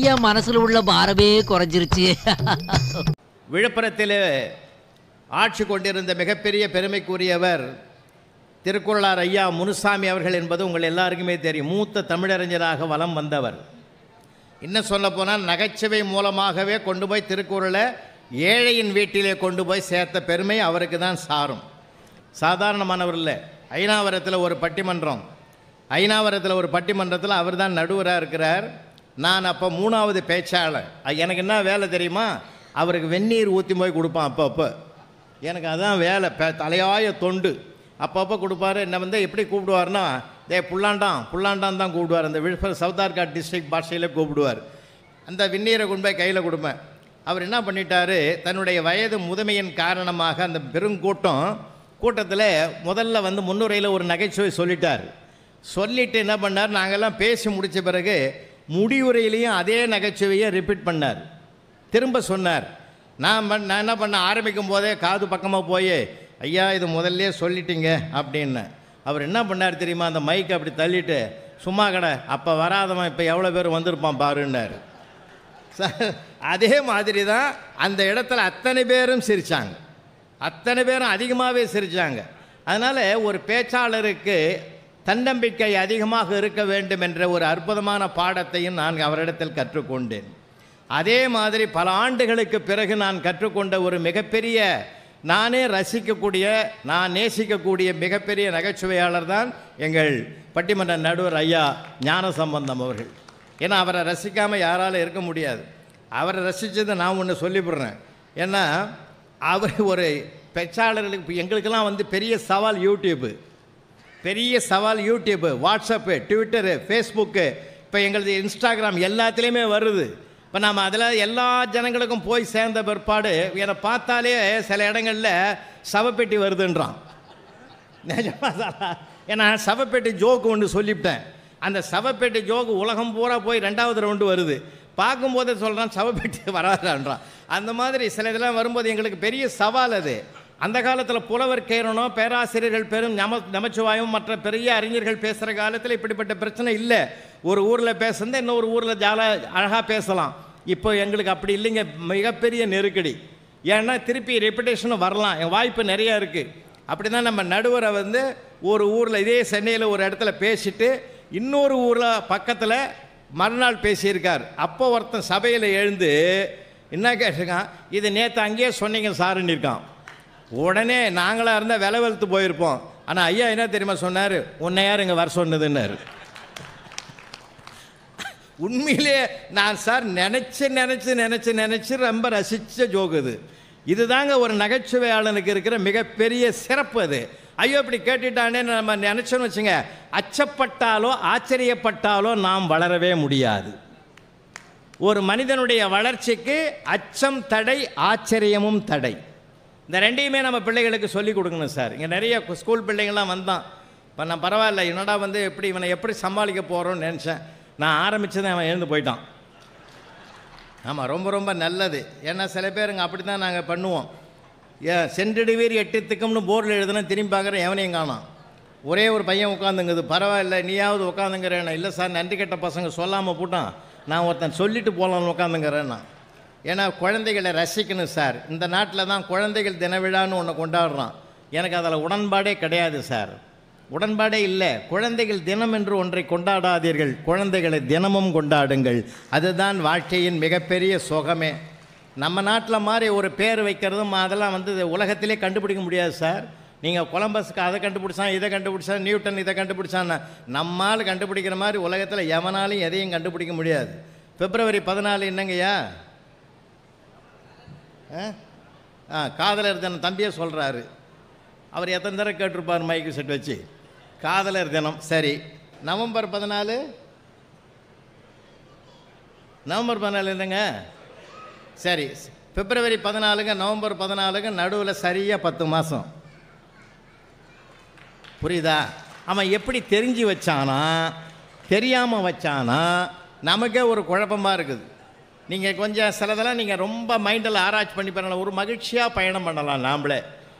என் மனசுல உள்ள பாரமே குறைஞ்சிருச்சு. விழுப்புரத்தில் ஆட்சி கொண்டிருந்த மிகப்பெரிய பெருமைக்குரியவர் திருக்குறளார் ஐயா முனுசாமி அவர்கள் என்பது உங்கள் எல்லாருக்குமே தெரியும். மூத்த தமிழறிஞராக வலம் வந்தவர். இன்னும் சொல்லப்போனால் நகைச்சுவை மூலமாகவே கொண்டு போய் திருக்குறளை ஏழையின் வீட்டிலே கொண்டு போய் சேர்த்த பெருமை அவருக்கு தான் சாரும். சாதாரணமானவர் இல்லை. ஐநாவரத்தில் ஒரு பட்டிமன்றத்தில் அவர் தான் நடுவராக இருக்கிறார். நான் அப்போ 3வது பேச்சாளர். எனக்கு என்ன வேலை தெரியுமா? அவருக்கு வெந்நீர் ஊற்றி போய் கொடுப்பான் அப்பப்போ. எனக்கு அதுதான் வேலை. தலையாய தொண்டு. அப்பப்போ கொடுப்பார். என்னை வந்து எப்படி கூப்பிடுவார்னா, புல்லாண்டான் தான் கூப்பிடுவார். அந்த விழுப்புரம் சவுத் ஆர்காட் டிஸ்ட்ரிக்ட் பாஷையில் கூப்பிடுவார். அந்த வெந்நீரை கொண்டு போய் கையில் கொடுப்பேன். அவர் என்ன பண்ணிட்டார், தன்னுடைய வயது முதுமையின் காரணமாக அந்த கூட்டத்தில் முதல்ல வந்து முன்னுரையில் ஒரு நகைச்சுவை சொல்லிட்டு என்ன பண்ணார், நாங்கள்லாம் பேசி முடித்த பிறகு முடிவுரையிலையும் அதே நகைச்சுவையை ரிப்பீட் பண்ணார். திரும்ப சொன்னார். நான் என்ன பண்ண ஆரம்பிக்கும் போதே காது பக்கமாக போய், ஐயா இது முதல்ல சொல்லிட்டீங்க அப்படின்னு. அவர் என்ன பண்ணார் தெரியுமா, அந்த மைக்கை அப்படி தள்ளிட்டு, சும்மா கடை அப்போ வராதவன் இப்போ எவ்வளோ பேர் வந்திருப்பான் பாருன்னார். அதே மாதிரி தான் அந்த இடத்துல அத்தனை பேரும் சிரித்தாங்க. அத்தனை பேரும் அதிகமாகவே சிரித்தாங்க. அதனால் ஒரு பேச்சாளருக்கு தன்னம்பிக்கை அதிகமாக இருக்க வேண்டும் என்ற ஒரு அற்புதமான பாடத்தையும் நான் அவரிடத்தில் கற்றுக்கொண்டேன். அதே மாதிரி பல ஆண்டுகளுக்கு பிறகு நான் கற்றுக்கொண்ட ஒரு மிகப்பெரிய, நானே ரசிக்கக்கூடிய, நான் நேசிக்கக்கூடிய மிகப்பெரிய நகைச்சுவையாளர் தான் எங்கள் பட்டிமன்ற நடுவர் ஐயா ஞானசம்பந்தம் அவர்கள். ஏன்னா அவரை ரசிக்காமல் யாராலும் இருக்க முடியாது. அவரை ரசித்ததை நான் ஒன்று சொல்லிவிடுறேன். ஏன்னா அவர் ஒரு பேச்சாளர்களுக்கு, எங்களுக்கெல்லாம் வந்து பெரிய சவால் யூடியூப்பு, வாட்ஸ்அப்பு, ட்விட்டரு, ஃபேஸ்புக்கு, இப்போ எங்களது இன்ஸ்டாகிராம் எல்லாத்துலேயுமே வருது. இப்போ நாம் அதில் எல்லா ஜனங்களுக்கும் போய் சேர்ந்த பிற்பாடு என்னை பார்த்தாலே சில இடங்களில் சவப்பெட்டி வருதுன்றான். நிஜமாக ஏன்னா சவப்பெட்டி ஜோக்கு ஒன்று சொல்லிவிட்டேன். அந்த சவப்பெட்டி ஜோக்கு உலகம் பூரா போய் 2வது ரவுண்டு வருது. பார்க்கும்போதே சொல்கிறான் சவப்பெட்டி வராதான்றான். அந்த மாதிரி சில இதெல்லாம் வரும்போது எங்களுக்கு பெரிய சவால் அது. அந்த காலத்தில் புலவர் கேரனோ, பேராசிரியர்கள் பெரும் நமச்சிவாயும் மற்ற பெரிய அறிஞர்கள் பேசுகிற காலத்தில் இப்படிப்பட்ட பிரச்சனை இல்லை. ஒரு ஊரில் பேசுகிறத இன்னொரு ஊரில் அழகாக பேசலாம். இப்போ எங்களுக்கு அப்படி இல்லைங்க, மிகப்பெரிய நெருக்கடி. ஏன்னா திருப்பி ரெப்புடேஷனும் வரலாம், என் வாய்ப்பு நிறையா இருக்குது. அப்படி தான் நம்ம நடுவரை வந்து ஒரு ஊரில், இதே சென்னையில் ஒரு இடத்துல பேசிட்டு இன்னொரு ஊரில் பக்கத்தில் மறுநாள் பேசியிருக்கார். அப்போ ஒருத்தன் சபையில் எழுந்து என்ன கேட்டிருக்கான், இது நேற்று அங்கேயே சொன்னீங்க சாருன்னு இருக்கான். உடனே நாங்களாக இருந்தால் விலை வெளுத்து போயிருப்போம். ஆனால் ஐயா என்ன தெரியுமா சொன்னார், உன்னை யார் இங்கே வர சொன்னதுன்னாரு. உண்மையிலே நான் சார் நினச்சி ரொம்ப ரசித்த ஜோக்கு இதுதாங்க ஒரு நகைச்சுவையாளனுக்கு இருக்கிற மிகப்பெரிய சிறப்பு. அது ஐயோ இப்படி கேட்டுட்டானே நம்ம நினச்சோன்னு வச்சுங்க, அச்சப்பட்டாலோ ஆச்சரியப்பட்டாலோ நாம் வளரவே முடியாது. ஒரு மனிதனுடைய வளர்ச்சிக்கு அச்சம் தடை, ஆச்சரியமும் தடை. இந்த ரெண்டையுமே நம்ம பிள்ளைகளுக்கு சொல்லிக் கொடுக்கணும் சார். இங்கே நிறைய ஸ்கூல் பிள்ளைங்கள்லாம் வந்தான். இப்போ நான் பரவாயில்ல, என்னடா வந்து இவனை எப்படி சமாளிக்க போகிறோன்னு நினச்சேன். நான் ஆரம்பித்ததை அவன் எழுந்து போயிட்டான். ஆமாம், ரொம்ப நல்லது. ஏன்னா சில பேருங்க அப்படி தான் நாங்கள் பண்ணுவோம். சென்றிடுவீர் 8 திக்கம்னு போர்டில் எழுதுனா திரும்பி பார்க்குறேன், எவனையும் காணோம். ஒரே ஒரு பையன் உட்காந்துங்குது. பரவாயில்ல நீயாவது உட்காந்துங்கிறேன். இல்லை சார், நன்றி கெட்ட பசங்க சொல்லாமல் போட்டான், நான் ஒருத்தன் சொல்லிட்டு போகலான்னு உட்காந்துங்கிறேன் நான். ஏன்னா குழந்தைகளை ரசிக்கணும் சார். இந்த நாட்டில் தான் குழந்தைகள் தின விழான்னு ஒன்று கொண்டாடுறான். எனக்கு அதில் உடன்பாடே கிடையாது சார், உடன்பாடே இல்லை. குழந்தைகள் தினம் என்று ஒன்றை கொண்டாடாதீர்கள், குழந்தைகளை தினமும் கொண்டாடுங்கள். அதுதான் வாழ்க்கையின் மிகப்பெரிய சுகமே. நம்ம நாட்டில் மாதிரி ஒரு பேர் வைக்கிறதும் அதெல்லாம் வந்து உலகத்திலே கண்டுபிடிக்க முடியாது சார். நீங்கள் கொலம்பஸுக்கு அதை கண்டுபிடிச்சான், இதை கண்டுபிடிச்சான், நியூட்டன் இதை கண்டுபிடிச்சான், நம்மால் கண்டுபிடிக்கிற மாதிரி உலகத்தில் எவனாலும் எதையும் கண்டுபிடிக்க முடியாது. பிப்ரவரி 14 என்னங்கய்யா? காதலர் தினம். தம்பியே சொல்கிறாரு. அவர் எத்தனை தடவை கேட்டிருப்பார் மைக்கு செட் வச்சு, காதலர் தினம். சரி, நவம்பர் 14 என்னங்க? சரி, பிப்ரவரி 14ங்க நவம்பர் 14ங்க நடுவில் சரியாக 10 மாதம். புரியுதா? அவன் எப்படி தெரிஞ்சு வச்சானா தெரியாமல் வச்சானா நமக்கே ஒரு குழப்பமாக இருக்குது. நீங்கள் கொஞ்சம் சிலதெல்லாம் நீங்கள் ரொம்ப மைண்டில் ஆராய்ச்சி பண்ணி பண்ணலாம். ஒரு மகிழ்ச்சியாக பயணம் பண்ணலாம் நாம்ளே.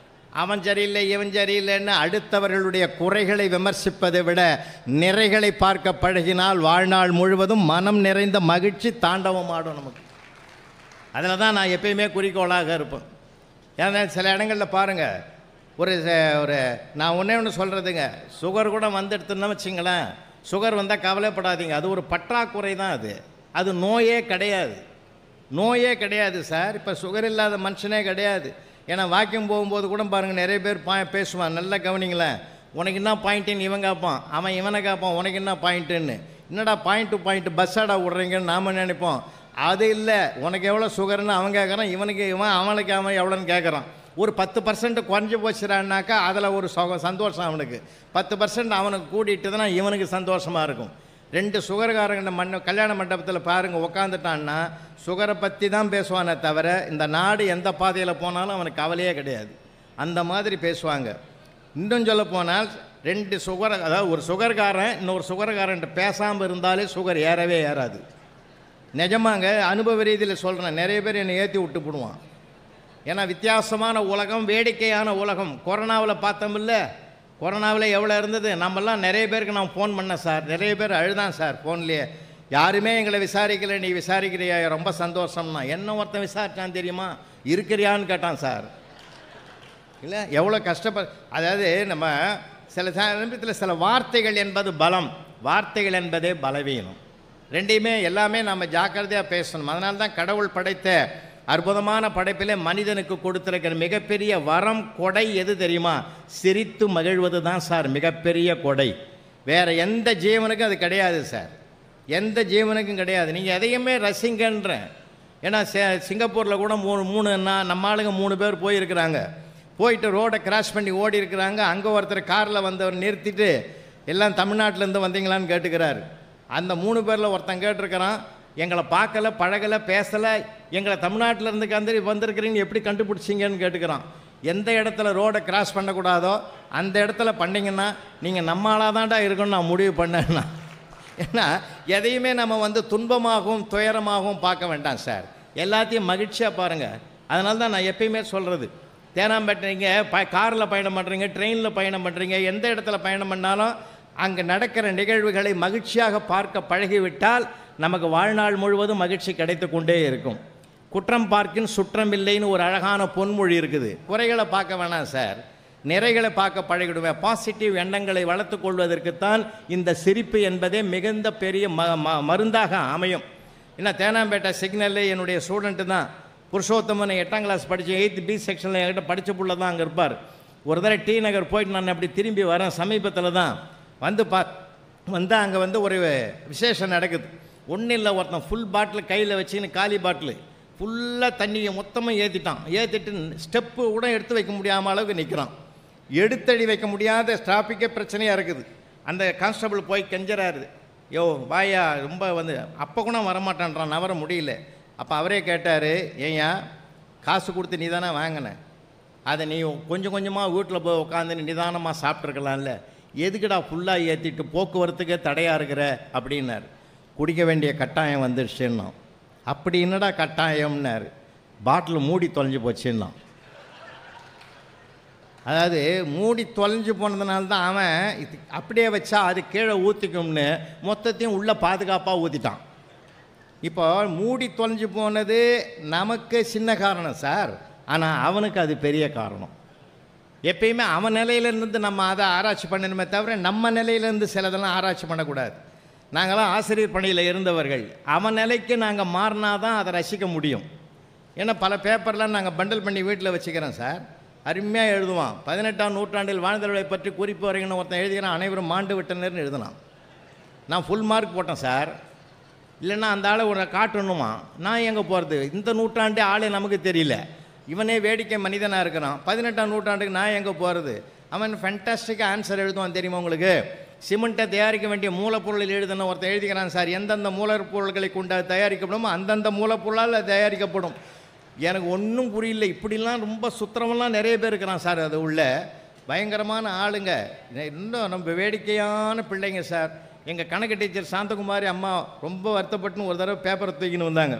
அவன் சரியில்லை இவன் சரியில்லைன்னு அடுத்தவர்களுடைய குறைகளை விமர்சிப்பதை விட நிறைகளை பார்க்க பழகினால் வாழ்நாள் முழுவதும் மனம் நிறைந்த மகிழ்ச்சி தாண்டவம் ஆடும் நமக்கு. அதில் தான் நான் எப்பயுமே குறிக்கோளாக இருப்பேன். ஏன்னா சில இடங்களில் பாருங்கள், ஒரு நான் ஒன்று சொல்கிறதுங்க, சுகர் கூட வந்துடுத்துன்னு வச்சுங்களேன், சுகர் வந்தால் கவலைப்படாதீங்க, அது ஒரு பற்றாக்குறை தான். அது நோயே கிடையாது, நோயே கிடையாது சார். இப்போ சுகர் இல்லாத மனுஷனே கிடையாது. ஏன்னா வாக்கிங் போகும்போது கூட பாருங்கள், நிறைய பேர் பேசுவான், நல்லா கவனிங்களேன். உனக்கு என்ன பாயிண்ட்டுன்னு இவன் கேட்பான், அவன் இவனை கேட்பான் உனக்கு என்ன பாயிண்ட்டுன்னு. என்னடா பாயிண்ட் டு பாயிண்ட் பஸ்ஸாடா விட்றீங்கன்னு நாம் நினைப்போம். அது இல்லை, உனக்கு எவ்வளோ சுகர்னு அவன் கேட்குறான், இவனுக்கு இவன் அவனுக்கு அவன் எவ்வளோன்னு கேட்குறான். ஒரு 10% குறைஞ்சி போச்சுறான்னாக்கா அதில் ஒரு சந்தோஷம் அவனுக்கு. 10% அவனுக்கு கூட்டிகிட்டு தான் இவனுக்கு சந்தோஷமாக இருக்கும். 2 சுகர்காரங்க கல்யாண மண்டபத்தில் பாருங்கள் உட்காந்துட்டான்னா சுகரை பற்றி தான் பேசுவானே தவிர இந்த நாடு எந்த பாதையில் போனாலும் அவனுக்கு கவலையே கிடையாது. அந்த மாதிரி பேசுவாங்க. இன்னும் சொல்ல போனால் 2 சுகர், அதாவது ஒரு சுகர்காரன் இன்னொரு சுகர்காரன் பேசாமல் இருந்தாலே சுகர் ஏறவே ஏறாது. நிஜமாங்க, அனுபவ ரீதியில் சொல்கிறேன். நிறைய பேர் என்னை ஏற்றி விட்டு போடுவான். ஏன்னா வித்தியாசமான உலகம், வேடிக்கையான உலகம். கொரோனாவில் பார்த்தோமில்ல, கொரோனாவில் எவ்வளோ இருந்தது. நம்மெல்லாம் நிறைய பேருக்கு நான் ஃபோன் பண்ணேன் சார், நிறைய பேர் அழுதான் சார் ஃபோன்லேயே. யாருமே எங்களை விசாரிக்கலை, நீ விசாரிக்கிறியா, ரொம்ப சந்தோஷம்னா. என்ன ஒருத்தன் விசாரிச்சான் தெரியுமா, இருக்கிறியான்னு கேட்டான் சார். இல்லை எவ்வளோ அதாவது நம்ம சில சமயத்தில் சில வார்த்தைகள் என்பது பலம், வார்த்தைகள் என்பதே பலவீனம். ரெண்டையுமே எல்லாமே நம்ம ஜாக்கிரதையாக பேசணும். அதனால தான் கடவுள் படைத்த அற்புதமான படைப்பிலே மனிதனுக்கு கொடுத்திருக்கிற மிகப்பெரிய வரம் கொடை எது தெரியுமா? சிரித்து மகிழ்வது தான் சார் மிகப்பெரிய கொடை. வேறு எந்த ஜீவனுக்கும் அது கிடையாது சார், எந்த ஜீவனுக்கும் கிடையாது. நீங்கள் எதையுமே ரசிங்கன்றேன். ஏன்னா சிங்கப்பூரில் கூட நம்ம ஆளுங்க 3 பேர் போயிருக்கிறாங்க. போயிட்டு ரோடை கிராஸ் பண்ணி ஓடி இருக்கிறாங்க. அங்கே ஒருத்தர் காரில் வந்தவர் நிறுத்திட்டு எல்லாம் தமிழ்நாட்டிலேருந்து வந்தீங்களான்னு கேட்டுக்கிறாரு. அந்த 3 பேரில் ஒருத்தன் கேட்டிருக்கிறான், எங்களை பார்க்கலை, பழகலை, பேசலை, எங்களை தமிழ்நாட்டிலேருந்து வந்திருக்கிறீங்க எப்படி கண்டுபிடிச்சிங்கன்னு கேட்டுக்கிறான். எந்த இடத்துல ரோடை கிராஸ் பண்ணக்கூடாதோ அந்த இடத்துல பண்ணிங்கன்னா நீங்கள் நம்ம ஆளாக தான்டா இருக்கணும்னு நான் முடிவு பண்ணேன்னா. ஏன்னா எதையுமே நம்ம துன்பமாகவும் துயரமாகவும் பார்க்க வேண்டாம் சார், எல்லாத்தையும் மகிழ்ச்சியாக பாருங்கள். அதனால தான் நான் எப்பயுமே சொல்கிறது, தேனாம்பேட்டை நீங்கள் காரில் பயணம் பண்ணுறீங்க, ட்ரெயினில் பயணம் பண்ணுறீங்க, எந்த இடத்துல பயணம் பண்ணாலும் அங்கே நடக்கிற நிகழ்வுகளை மகிழ்ச்சியாக பார்க்க பழகிவிட்டால் நமக்கு வாழ்நாள் முழுவதும் மகிழ்ச்சி கிடைத்து கொண்டே இருக்கும். குற்றம் பார்க்கின் சுற்றம் இல்லைன்னு ஒரு அழகான பொன்மொழி இருக்குது. குறைகளை பார்க்க வேணாம் சார், நிறைகளை பார்க்க பழகிடுவேன். பாசிட்டிவ் எண்ணங்களை வளர்த்து கொள்வதற்குத்தான் இந்த சிரிப்பு என்பதே மிகுந்த பெரிய மருந்தாக அமையும். ஏன்னா தேனாம்பேட்டை சிக்னலில் என்னுடைய ஸ்டூடெண்ட்டு தான் புருஷோத்தமன், 8ஆம் கிளாஸ் படித்து 8th B செக்ஷனில் என்கிட்ட படித்த புள்ள தான் அங்கே இருப்பார். ஒரு தடவை டி நகர் போயிட்டு நான் அப்படி திரும்பி வரேன், சமீபத்தில் தான் வந்து அங்கே ஒரு விசேஷம் நடக்குது. ஒன்றும் இல்லை, ஒருத்தன் ஃபுல் பாட்டில் கையில் வச்சுன்னு காலி பாட்டில் ஃபுல்லாக தண்ணியை மொத்தமாக ஏற்றிட்டு ஸ்டெப்பு கூட எடுத்து வைக்க முடியாமல் அளவுக்கு நிற்கிறான். எடுத்தடி வைக்க முடியாத டிராஃபிக்கே பிரச்சனையாக இருக்குது. அந்த கான்ஸ்டபிள் போய் கெஞ்சறாரு, யோ வாயா ரொம்ப அப்போ கூட வரமாட்டான்றான், நவர முடியல. அப்போ அவரே கேட்டார், ஏயா காசு கொடுத்து நீ தானே வாங்கின, அதை நீ கொஞ்சம் கொஞ்சமாக வீட்டில் போய் உட்காந்து நிதானமாக சாப்பிட்ருக்கலாம்ல, எதுக்குடா ஃபுல்லாக ஏற்றிட்டு போக்குவரத்துக்கே தடையாக இருக்கிற அப்படின்னார். குடிக்க வேண்டிய கட்டாயம் வந்துடுச்சுன்னா. அப்படி என்னடா கட்டாயம்னார், பாட்டில் மூடி தொலைஞ்சு போச்சுன்னா. அதாவது மூடி தொலைஞ்சு போனதுனால தான் அவன் அப்படியே வச்சா அது கீழே ஊற்றிக்கும்னு மொத்தத்தையும் உள்ளே பாதுகாப்பாக ஊற்றிட்டான். இப்போ மூடி தொலைஞ்சு போனது நமக்கு சின்ன காரணம் சார், ஆனால் அவனுக்கு அது பெரிய காரணம். எப்பயுமே அவன் நிலையிலேருந்து நம்ம அதை ஆராய்ச்சி பண்ணணுமே தவிர நம்ம நிலையிலேருந்து சிலதெல்லாம் ஆராய்ச்சி பண்ணக்கூடாது. நாங்களாம் ஆசிரியர் பணியில் இருந்தவர்கள், அவன் நிலைக்கு நாங்கள் மாறினா தான் அதை ரசிக்க முடியும். ஏன்னா பல பேப்பர்லாம் நாங்கள் பண்டல் பண்ணி வீட்டில் வச்சுக்கிறோம் சார், அருமையாக எழுதுவான். 18ஆம் நூற்றாண்டில் வாழ்ந்தவர்களை பற்றி குறிப்பு வரைங்கன்னு ஒருத்தன் எழுதிக்கிறான், அனைவரும் மாண்டு விட்டனர்னு எழுதினான். நான் ஃபுல் மார்க் போட்டேன் சார். இல்லைன்னா அந்த ஆளை ஒரு காட்டணுமா, நான் எங்கே போகிறது, இந்த நூற்றாண்டே ஆளே நமக்கு தெரியல, இவனே வேடிக்கை மனிதனாக இருக்கிறான், 18ஆம் நூற்றாண்டுக்கு நான் எங்கே போகிறது. அவன் ஃபேண்டாஸ்டிக்காக ஆன்சர் எழுதுவான் தெரியுமா உங்களுக்கு. சிமெண்ட்டை தயாரிக்க வேண்டிய மூலப்பொருளில் எழுதுன ஒருத்தர் எழுதிக்கிறான் சார், எந்தெந்த மூலப்பொருள்களை கொண்டு தயாரிக்கப்படும் அந்தந்த மூலப்பொருளால் தயாரிக்கப்படும். எனக்கு ஒன்றும் புரியல. இப்படிலாம் ரொம்ப சுத்திரமெல்லாம் நிறைய பேர் இருக்கிறான் சார், அது உள்ள பயங்கரமான ஆளுங்க. இன்னும் நம்ம வேடிக்கையான பிள்ளைங்க சார். எங்கள் கணக்கு டீச்சர் சாந்தகுமாரி அம்மா ரொம்ப வருத்தப்பட்டுன்னு ஒரு தடவை பேப்பரை தூக்கின்னு வந்தாங்க.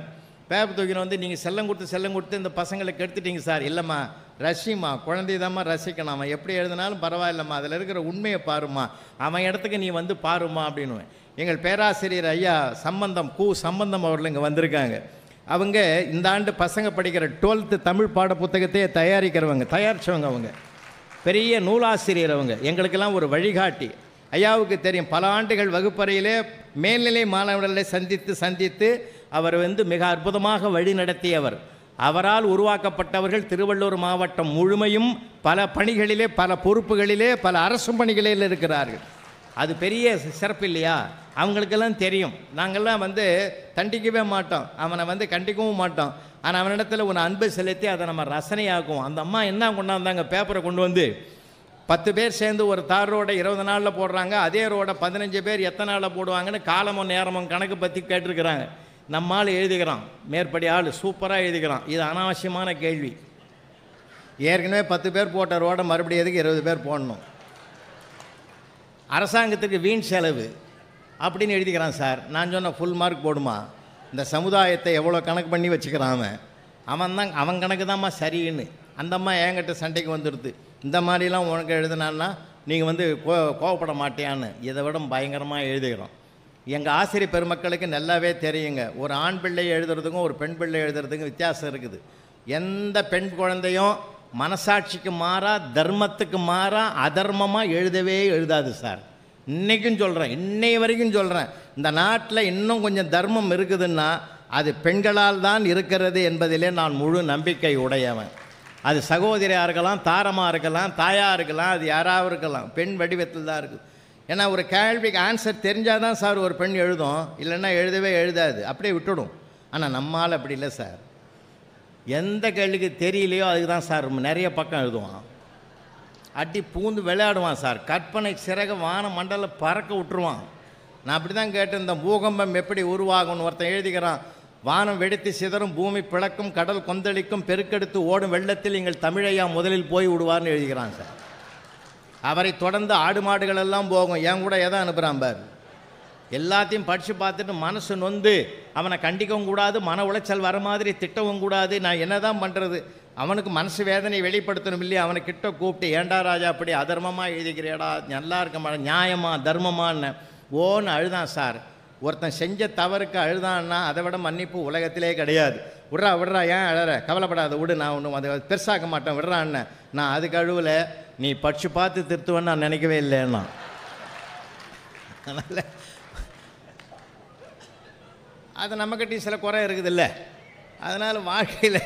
பேப்பர் தூக்கின்னு வந்து நீங்கள் செல்லம் கொடுத்து இந்த பசங்களை கெடுத்துட்டீங்க சார். இல்லைம்மா, ரசிம்மா, குழந்தைதாம்மா ரசிக்கணும். அவன் எப்படி எழுதினாலும் பரவாயில்லம்மா, அதில் இருக்கிற உண்மையை பாருமா, அவன் இடத்துக்கு நீ வந்து பாருமா அப்படின்னுவேன். எங்கள் பேராசிரியர் ஐயா சம்பந்தம் அவர்கள் இங்கே வந்திருக்காங்க. அவங்க இந்த ஆண்டு பசங்க படிக்கிற 12th தமிழ் பாட புத்தகத்தையே தயாரித்தவங்க. அவங்க பெரிய நூலாசிரியர். அவங்க எங்களுக்கெல்லாம் ஒரு வழிகாட்டி. ஐயாவுக்கு தெரியும், பல ஆண்டுகள் வகுப்பறையிலே மேல்நிலை மாணவர்களை சந்தித்து அவர் மிக அற்புதமாக வழி நடத்தியவர். அவரால் உருவாக்கப்பட்டவர்கள் திருவள்ளூர் மாவட்டம் முழுமையும் பல பணிகளிலே, பல பொறுப்புகளிலே, பல அரசு பணிகளில் இருக்கிறார்கள். அது பெரிய சிறப்பு இல்லையா? அவங்களுக்கெல்லாம் தெரியும். நாங்கள்லாம் தண்டிக்கவே மாட்டோம், அவனை கண்டிக்கவும் மாட்டோம். ஆனால் அவனிடத்தில் ஒரு அன்பு செலுத்தி அதை நம்ம ரசனையாக்குவோம். அந்த அம்மா என்ன கொண்டாந்தாங்க, பேப்பரை கொண்டு வந்து 10 பேர் சேர்ந்து ஒரு தார் ரோடை 20 நாளில் போடுறாங்க. அதே ரோடை 15 பேர் எத்தனை நாளில் போடுவாங்கன்னு காலமும் நேரமும் கணக்கு பற்றி கேட்டிருக்கிறாங்க. நம்மால் எழுதுகிறான், மேற்படி ஆள் சூப்பராக எழுதுகிறான். இது அனாவசியமான கேள்வி. ஏற்கனவே 10 பேர் போட்ட ரோடை மறுபடியும் எதுக்கு 20 பேர் போடணும்? அரசாங்கத்துக்கு வீண் செலவு அப்படின்னு எழுதிக்கிறான் சார். நான் சொன்ன ஃபுல் மார்க் போடுமா? இந்த சமுதாயத்தை எவ்வளோ கணக்கு பண்ணி வச்சுக்கிறான் அவன் கணக்கு தான்மா சரின்னு. அந்த அம்மா என்கிட்ட சண்டைக்கு வந்துடுது, இந்த மாதிரிலாம் உனக்கு எழுதுனான்னா நீங்கள் கோவப்பட மாட்டியான்னு. இதை விட பயங்கரமாக எழுதுகிறோம். எங்கள் ஆசிரியர் பெருமக்களுக்கு நல்லாவே தெரியுங்க, ஒரு ஆண் பிள்ளை எழுதுறதுக்கும் ஒரு பெண் பிள்ளை எழுதுறதுக்கும் வித்தியாசம் இருக்குது. எந்த பெண் குழந்தையும் மனசாட்சிக்கு மாறா, தர்மத்துக்கு மாறா, அதர்மமாக எழுதாது சார். இன்றைக்கும் சொல்கிறேன், இன்னைய வரைக்கும் சொல்கிறேன், இந்த நாட்டில் இன்னும் கொஞ்சம் தர்மம் இருக்குதுன்னா அது பெண்களால் தான் இருக்கிறது என்பதிலே நான் முழு நம்பிக்கை உடையவன். அது சகோதரியாக இருக்கலாம், தாரமாக இருக்கலாம், தாயாக இருக்கலாம், அது யாராவது இருக்கலாம், பெண் வடிவத்தில் தான் இருக்குது. ஏன்னா ஒரு கேள்விக்கு ஆன்சர் தெரிஞ்சால் தான் சார் ஒரு பெண் எழுதும், இல்லைன்னா எழுதாது, அப்படியே விட்டுடும். ஆனால் நம்மால் அப்படி இல்லை சார். எந்த கேள்விக்கு தெரியலையோ அதுக்கு தான் சார் நிறைய பக்கம் எழுதுவான். அடி பூந்து விளையாடுவான் சார். கற்பனை சிறக வான மண்டல பறக்க விட்டுருவான். நான் அப்படி தான் கேட்டேன், இந்த பூகம்பம் எப்படி உருவாகும்னு. ஒருத்தன் எழுதிக்கிறான், வானம் வெடித்து சிதறும், பூமி பிளக்கும், கடல் கொந்தளிக்கும், பெருக்கெடுத்து ஓடும் வெள்ளத்தில் எங்கள் தமிழையா முதலில் போய் விடுவார்னு எழுதிக்கிறான் சார். அவரை தொடர்ந்து ஆடு மாடுகள் எல்லாம் போகும். என் கூட எதை அனுப்புகிறான் பார். எல்லாத்தையும் படித்து பார்த்துட்டு மனசு நொந்து அவனை கண்டிக்கவும் கூடாது, மன உளைச்சல் வர மாதிரி திட்டவும் கூடாது. நான் என்ன தான் பண்ணுறது? அவனுக்கு மனசு வேதனை வெளிப்படுத்தணும் இல்லையா? அவனை கிட்ட கூப்பிட்டு, ஏண்டா ராஜா அப்படி அதர்மமாக எழுதிக்கிறேடா, நல்லா இருக்க மாட்டேன், நியாயமா தர்மமான்னு ஓன்னு அழுதான் சார். ஒருத்தன் செஞ்ச தவறுக்கு அழுதான்னா அதை விட மன்னிப்பு உலகத்திலே கிடையாது. விட்றா, ஏன் அழற, கவலைப்படாத, விடு, நான் ஒன்றும் அதை பெருசாக்க மாட்டேன், விட்றான்னு. நான் அதுக்கு அழுவில், நீ படித்து பார்த்து திருத்துவேன்னு நான் நினைக்கவே இல்லைன்னா. அதனால் அது நம்மக்கிட்டையும் சில குறை இருக்குதுல்ல. அதனால் வாழ்க்கையில்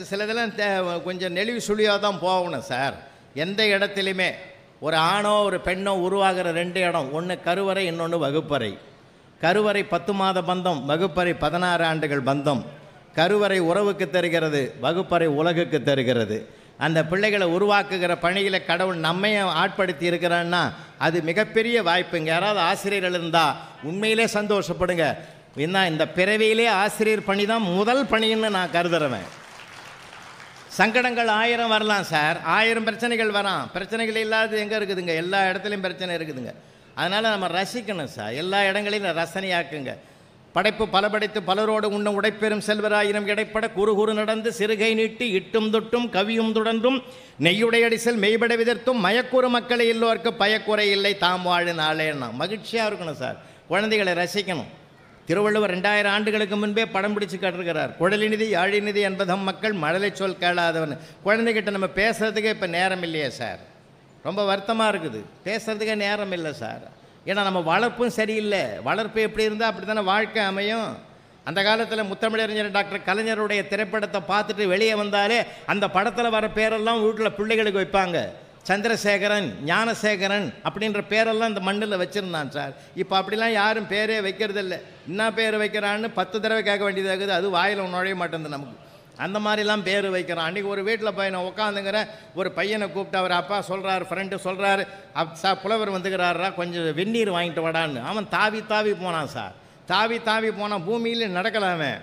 சிலதெல்லாம் கொஞ்சம் நெளிவு சுழியாக தான் போகணும் சார். எந்த இடத்துலையுமே ஒரு ஆணோ ஒரு பெண்ணோ உருவாகிற 2 இடம், ஒன்று கருவறை, இன்னொன்று வகுப்பறை. கருவறை 10 மாத பந்தம், வகுப்பறை 16 ஆண்டுகள் பந்தம். கருவறை உறவுக்கு தருகிறது, வகுப்பறை உலகுக்கு தருகிறது. அந்த பிள்ளைகளை உருவாக்குகிற பணியில் கடவுள் நம்மையும் ஆட்படுத்தி இருக்கிறான்னா அது மிகப்பெரிய வாய்ப்புங்க. யாராவது ஆசிரியர்கள் இருந்தால் உண்மையிலே சந்தோஷப்படுங்க. என்ன, இந்த பிறவியிலே ஆசிரியர் பணி தான் முதல் பணின்னு நான் கருதுறேன். சங்கடங்கள் 1000 வரலாம் சார், 1000 பிரச்சனைகள் வரான். பிரச்சனைகள் இல்லாதது எங்கே இருக்குதுங்க? எல்லா இடத்துலையும் பிரச்சனை இருக்குதுங்க. அதனால் நம்ம ரசிக்கணும் சார். எல்லா இடங்களையும் ரசனையாக்குங்க. படைப்பு பல படைத்து பலரோடு உண்ண உடைப்பெறும் செல்வராயிரம் இடைப்பட குறுகுறு நடந்து சிறுகை நீட்டி இட்டும் தொட்டும் கவியும் தொடர்ந்தும் நெய்யுடையடிசல் மெய்பட விதர்த்தும் மயக்கூறு மக்களை எல்லோருக்கு பயக்குறை இல்லை தாம் வாழு நாளேன்னா மகிழ்ச்சியாக இருக்கணும் சார். குழந்தைகளை ரசிக்கணும். திருவள்ளுவர் 2000 ஆண்டுகளுக்கு முன்பே படம் பிடிச்சு காட்டிருக்கிறார். குழலிநிதி யாழிநிதி என்பதம் மக்கள் மழலை சொல் கேளாதவன். குழந்தைகிட்ட நம்ம பேசுகிறதுக்கே இப்போ நேரம் இல்லையே சார். ரொம்ப வருத்தமாக இருக்குது, பேசுகிறதுக்கே நேரம் இல்லை சார். ஏன்னா நம்ம வளர்ப்பும் சரியில்லை. வளர்ப்பு எப்படி இருந்தால் அப்படி தானே வாழ்க்கை அமையும். அந்த காலத்தில் முத்தமிழறிஞர் டாக்டர் கலைஞருடைய திரைப்படத்தை பார்த்துட்டு வெளியே வந்தாலே அந்த படத்தில் வர பேரெல்லாம் வீட்டில் பிள்ளைகளுக்கு வைப்பாங்க. சந்திரசேகரன், ஞானசேகரன் அப்படின்ற பேரெல்லாம் இந்த மண்ணில் வச்சுருந்தான் சார். இப்போ அப்படிலாம் யாரும் பேரே வைக்கிறதில்லை. என்ன பேர் வைக்கிறான்னு 10 தடவை கேட்க வேண்டியதாகுது. அது வாயில் நுழைய மாட்டேங்குது நமக்கு. அந்த மாதிரிலாம் பேர் வைக்கிறான். அன்றைக்கி ஒரு வீட்டில் பையனை உட்காந்துங்கிற ஒரு பையனை கூப்பிட்டு அவர் அப்பா சொல்கிறார், ஃப்ரெண்டு சொல்கிறாரு, புலவர் வந்துக்கிறாரா, கொஞ்சம் வெந்நீர் வாங்கிட்டு வாடான்னு. அவன் தாவி போனான் சார். தாவி போனான். பூமியில் நடக்கலாமே.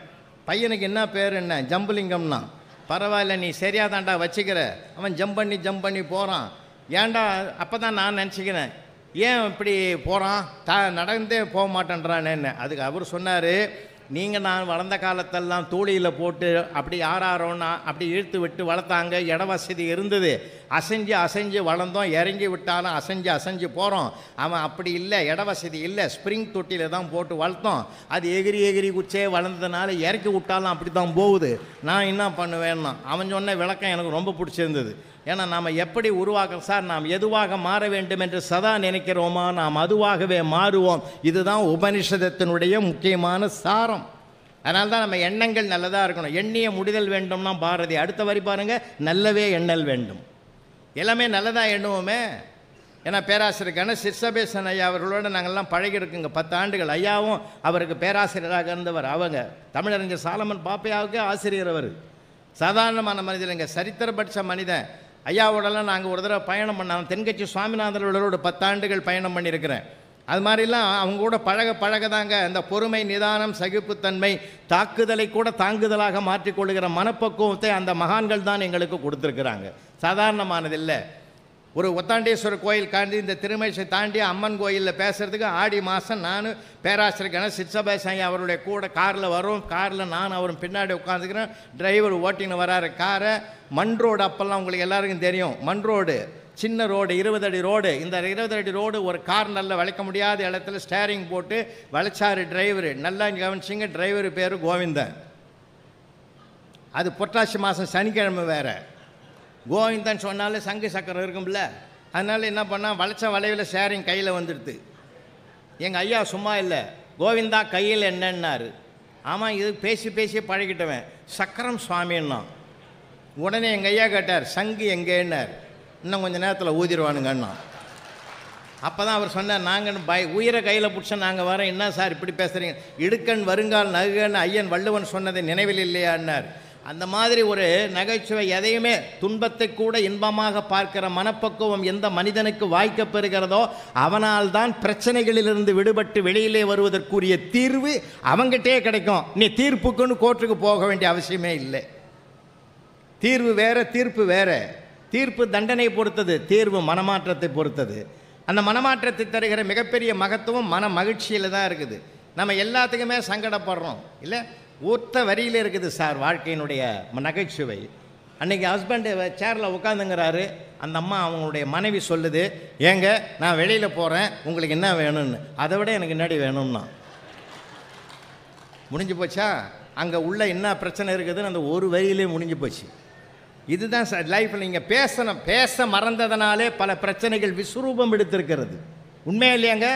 பையனுக்கு என்ன பேர், என்ன ஜம்புலிங்கம்னா. பரவாயில்ல, நீ சரியாக தாண்டா வச்சுக்கிற. அவன் ஜம்ப் பண்ணி போகிறான். ஏன்டா, அப்போ தான் நான் நினச்சிக்கிறேன், ஏன் இப்படி போகிறான், நடந்தே போக மாட்டேன்றான்னு. அதுக்கு அவர் சொன்னார், நீங்கள் நான் வளர்ந்த காலத்தெல்லாம் தூளியில் போட்டு அப்படி யாரோன்னா அப்படி இழுத்து விட்டு வளர்த்தாங்க. இட வசதி இருந்தது. அசைஞ்சு அசைஞ்சு வளர்ந்தோம். இறங்கி விட்டாலும் அசைஞ்சு அசைஞ்சு போகிறோம். அவன் அப்படி இல்லை, இட வசதி இல்லை, ஸ்ப்ரிங் தொட்டியில் தான் போட்டு வளர்த்தோம். அது எகிரி எகிரி குச்சே வளர்ந்ததுனால இறக்கி விட்டாலும் அப்படி தான் போகுது. நான் என்ன பண்ணுவேன்னா அவன் சொன்ன விளக்கம் எனக்கு ரொம்ப பிடிச்சிருந்தது. ஏன்னா நாம் எப்படி உருவாக்குறோம் சார், நாம் எதுவாக மாற வேண்டும் என்று சதா நினைக்கிறோமா நாம் அதுவாகவே மாறுவோம். இதுதான் உபனிஷதத்தினுடைய முக்கியமான சாரம். அதனால தான் நம்ம எண்ணங்கள் நல்லதாக இருக்கணும். எண்ணிய முடிதல் வேண்டும்னா பாரதி. அடுத்த வரி பாருங்கள், நல்லவே எண்ணல் வேண்டும். எல்லாமே நல்லதாக எண்ணுவோமே. ஏன்னா பேராசிரியர் கணேஷ் சிற்சபேசன் ஐயா அவர்களோடு நாங்கள்லாம் பழகிருக்குங்க 10 ஆண்டுகள். ஐயாவும் அவருக்கு பேராசிரியராக இருந்தவர். அவங்க தமிழறிஞர் சாலமன் பாப்பையாவுக்கு ஆசிரியர். அவர் சாதாரணமான மனிதனுங்க, சரித்திரபட்ச மனிதன். ஐயாவோடலாம் நாங்கள் ஒரு தடவை பயணம் பண்ணோம். தென்கட்சி சுவாமிநாதனோட 10 ஆண்டுகள் பயணம் பண்ணியிருக்கிறேன். அது மாதிரிலாம் அவங்க கூட பழக தாங்க இந்த பொறுமை, நிதானம், சகிப்புத்தன்மை, தாக்குதலை கூட தாங்குதலாக மாற்றிக்கொள்ளுகிற மனப்பக்குவத்தை அந்த மகான்கள் தான் எங்களுக்கு கொடுத்துருக்குறாங்க. சாதாரணமானதில்லை. ஒரு ஒத்தாண்டேஸ்வரர் கோயில் தாண்டி இந்த திருமேசை தாண்டி அம்மன் கோயிலில் பேசுகிறதுக்கு ஆடி மாதம் நான் பேராசிரியர் கணேஷ் சிற்சபேசன் அவருடைய கூட காரில் வரும். காரில் நான் அவரும் பின்னாடி உட்காந்துக்கிறேன். டிரைவர் ஓட்டின்னு வராரு காரை. மண் ரோடு அப்போல்லாம் உங்களுக்கு எல்லாருக்கும் தெரியும். மண் ரோடு சின்ன ரோடு, 20 அடி ரோடு. இந்த 20 அடி ரோடு ஒரு கார் நல்லா வளைக்க முடியாத இடத்துல ஸ்டேரிங் போட்டு வளைச்சாரு டிரைவரு. நல்லா கவனிச்சிங்க, டிரைவர் பேர் கோவிந்தன். அது புரட்டாசி மாதம் சனிக்கிழமை வேறு. கோவிந்தன் சொன்னாலே சங்கு சக்கரம் இருக்கும்ல, அதனால் என்ன பண்ணால் வளைச்ச வளைவில் ஷேரிங் கையில் வந்துடுது. எங்கள் ஐயா சும்மா இல்லை, கோவிந்தா கையில் என்னன்னாரு. ஆமாம், இது பேசி பேசி பழகிட்டவன். சக்கரம் சுவாமின்னா. உடனே எங்கள் ஐயா கேட்டார், சங்கு எங்கேன்னார். இன்னும் கொஞ்சம் நேரத்தில் ஊதிடுவானுங்கண்ணா. அப்போ தான் அவர் சொன்னார், நாங்கள் உயிரை கையில் பிடிச்ச நாங்கள் வரோம். என்ன சார் இப்படி பேசுகிறீங்க? இடுக்கண் வருங்கால் நகுகன்னு ஐயன் வள்ளுவன் சொன்னதை நினைவில் இல்லையான்னார். அந்த மாதிரி ஒரு நகைச்சுவை, எதையுமே துன்பத்தை கூட இன்பமாக பார்க்கிற மனப்பக்குவம் எந்த மனிதனுக்கு வாய்க்கப் பெறுகிறதோ அவனால் தான் பிரச்சனைகளிலிருந்து விடுபட்டு வெளியிலே வருவதற்குரிய தீர்வு அவங்ககிட்டே கிடைக்கும். நீ தீர்ப்புக்குன்னு கோர்ட்டுக்கு போக வேண்டிய அவசியமே இல்லை. தீர்வு வேற, தீர்ப்பு வேற. தீர்ப்பு தண்டனை பொறுத்தது, தீர்வு மனமாற்றத்தை பொறுத்தது. அந்த மனமாற்றத்தை தருகிற மிகப்பெரிய மகத்துவம் மன மகிழ்ச்சியில் தான் இருக்குது. நம்ம எல்லாத்துக்குமே சங்கடப்படுறோம் இல்லை? ஒத்த வரியில் இருக்குது சார் வாழ்க்கையினுடைய நகைச்சுவை. அன்றைக்கி ஹஸ்பண்டு சேரில் உட்காந்துங்கிறாரு. அந்த அம்மா அவங்களுடைய மனைவி சொல்லுது, ஏங்க நான் வெளியில் போகிறேன், உங்களுக்கு என்ன வேணும்னு. அதை விட எனக்கு என்னடி வேணும்னா முடிஞ்சு போச்சா? அங்கே உள்ள என்ன பிரச்சனை இருக்குதுன்னு அந்த ஒரு வரியிலே முடிஞ்சு போச்சு. இதுதான் சார் லைஃப்பில் நீங்கள் பேச மறந்ததுனாலே பல பிரச்சனைகள் விஸ்வரூபம் எடுத்திருக்கிறது. உண்மையா இல்லையாங்க?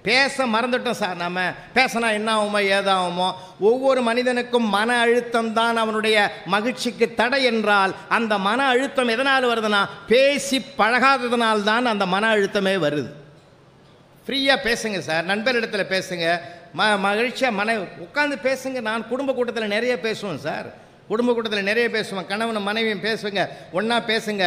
பேச மறந்துட்டோம் சார். நம்ம பேசினா என்ன ஆகுமோ ஏதாகுமோ. ஒவ்வொரு மனிதனுக்கும் மன அழுத்தம் தான் அவனுடைய மகிழ்ச்சிக்கு தடை என்றால் அந்த மன அழுத்தம் எதனால் வருதுன்னா பேசி பழகாததுனால்தான் அந்த மன அழுத்தமே வருது. ஃப்ரீயாக பேசுங்க சார், நண்பரிடத்தில் பேசுங்க, மகிழ்ச்சியாக உட்காந்து பேசுங்க. நான் குடும்ப கூட்டத்தில் நிறைய பேசுவேன் சார். குடும்ப கூட்டத்தில் நிறைய பேசுவேன். கணவன் மனைவியும் பேசுங்க, ஒன்றா பேசுங்க.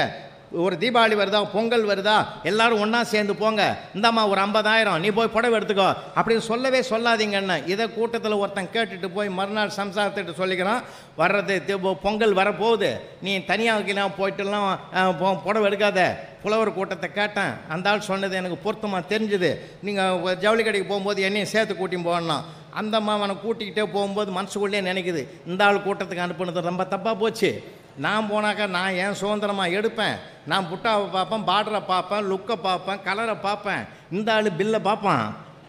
ஒரு தீபாவளி வருதா, பொங்கல் வருதா, எல்லாரும் ஒன்றா சேர்ந்து போங்க. இந்தாம்மா ஒரு 50,000 நீ போய் புடவை எடுத்துக்கோ அப்படின்னு சொல்லவே சொல்லாதீங்கன்னு. இதை கூட்டத்தில் ஒருத்தன் கேட்டுட்டு போய் மறுநாள் சம்சாரத்திட்டு சொல்லிக்கிறான், வர்றது பொங்கல் வரப்போகுது, நீ தனியாக போயிட்டுலாம் புடவை எடுக்காத. புலவர் கூட்டத்தை கேட்டேன். அந்த ஆள் சொன்னது எனக்கு பொருத்தமாக தெரிஞ்சுது. நீங்கள் ஜவுளி கடைக்கு போகும்போது என்னையும் சேர்த்து கூட்டின்னு போகணும். அந்த அம்மாவனை கூட்டிக்கிட்டே போகும்போது மனசுக்குள்ளே நினைக்குது, இந்த ஆள் கூட்டத்துக்கு அனுப்புனது ரொம்ப தப்பாக போச்சு. நான் போனாக்கா நான் ஏன் சுதந்திரமாக எடுப்பேன். நான் புட்டாவை பார்ப்பேன், பார்டரை பார்ப்பேன், லுக்கை பார்ப்பேன், கலரை பார்ப்பேன். இந்த ஆள் பில்லை பார்ப்பான்.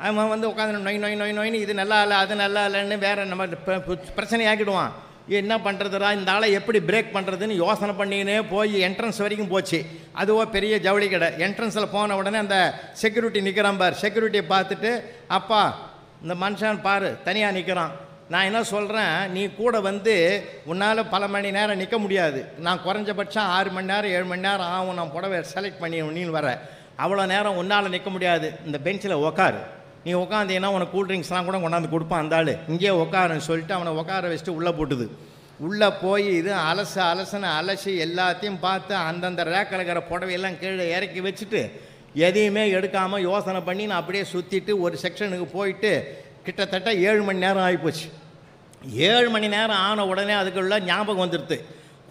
அவன் உட்காந்து நொய் இது நல்லா இல்லை அது நல்லா இல்லைன்னு வேறு நம்ம பிரச்சனை ஆக்கிடுவான். என்ன பண்ணுறதுடா, இந்த ஆளை எப்படி பிரேக் பண்ணுறதுன்னு யோசனை பண்ணினே போய் என்ட்ரன்ஸ் வரைக்கும் போச்சு. அதுவோ பெரிய ஜவுளி கடை. என்ட்ரன்ஸில் போன உடனே அந்த செக்யூரிட்டி நிற்கிறான் பார். செக்யூரிட்டியை பார்த்துட்டு, அப்பா இந்த மனுஷன் பாரு தனியாக நிற்கிறான். நான் என்ன சொல்கிறேன், நீ கூட உன்னால் பல மணி நேரம் நிற்க முடியாது. நான் குறைஞ்சபட்சம் 6 மணி நேரம் 7 மணி நேரம் ஆகும் நான் புடவை செலக்ட் பண்ணி நீ வர. அவ்வளோ நேரம் உன்னால் நிற்க முடியாது. இந்த பெஞ்சில் உட்காரு. நீ உட்காந்தீங்கன்னா உனக்கு கூல்ட்ரிங்க்ஸ்லாம் கூட கொண்டாந்து கொடுப்பான் அந்த ஆள். இங்கேயே உட்காருன்னு சொல்லிட்டு அவனை உட்கார வச்சுட்டு உள்ளே போட்டுது. உள்ளே போய் இது அலசுன்னு அலசி எல்லாத்தையும் பார்த்து அந்தந்த ரேக்கில் இருக்கிற புடவையெல்லாம் கீழே இறக்கி வச்சுட்டு எதையுமே எடுக்காமல் யோசனை பண்ணி நான் அப்படியே சுற்றிட்டு ஒரு செக்ஷனுக்கு போயிட்டு கிட்டத்தட்ட 7 மணி நேரம் ஆகிப்போச்சு. 7 மணி நேரம் ஆன உடனே அதுக்குள்ள ஞாபகம் வந்துடுது.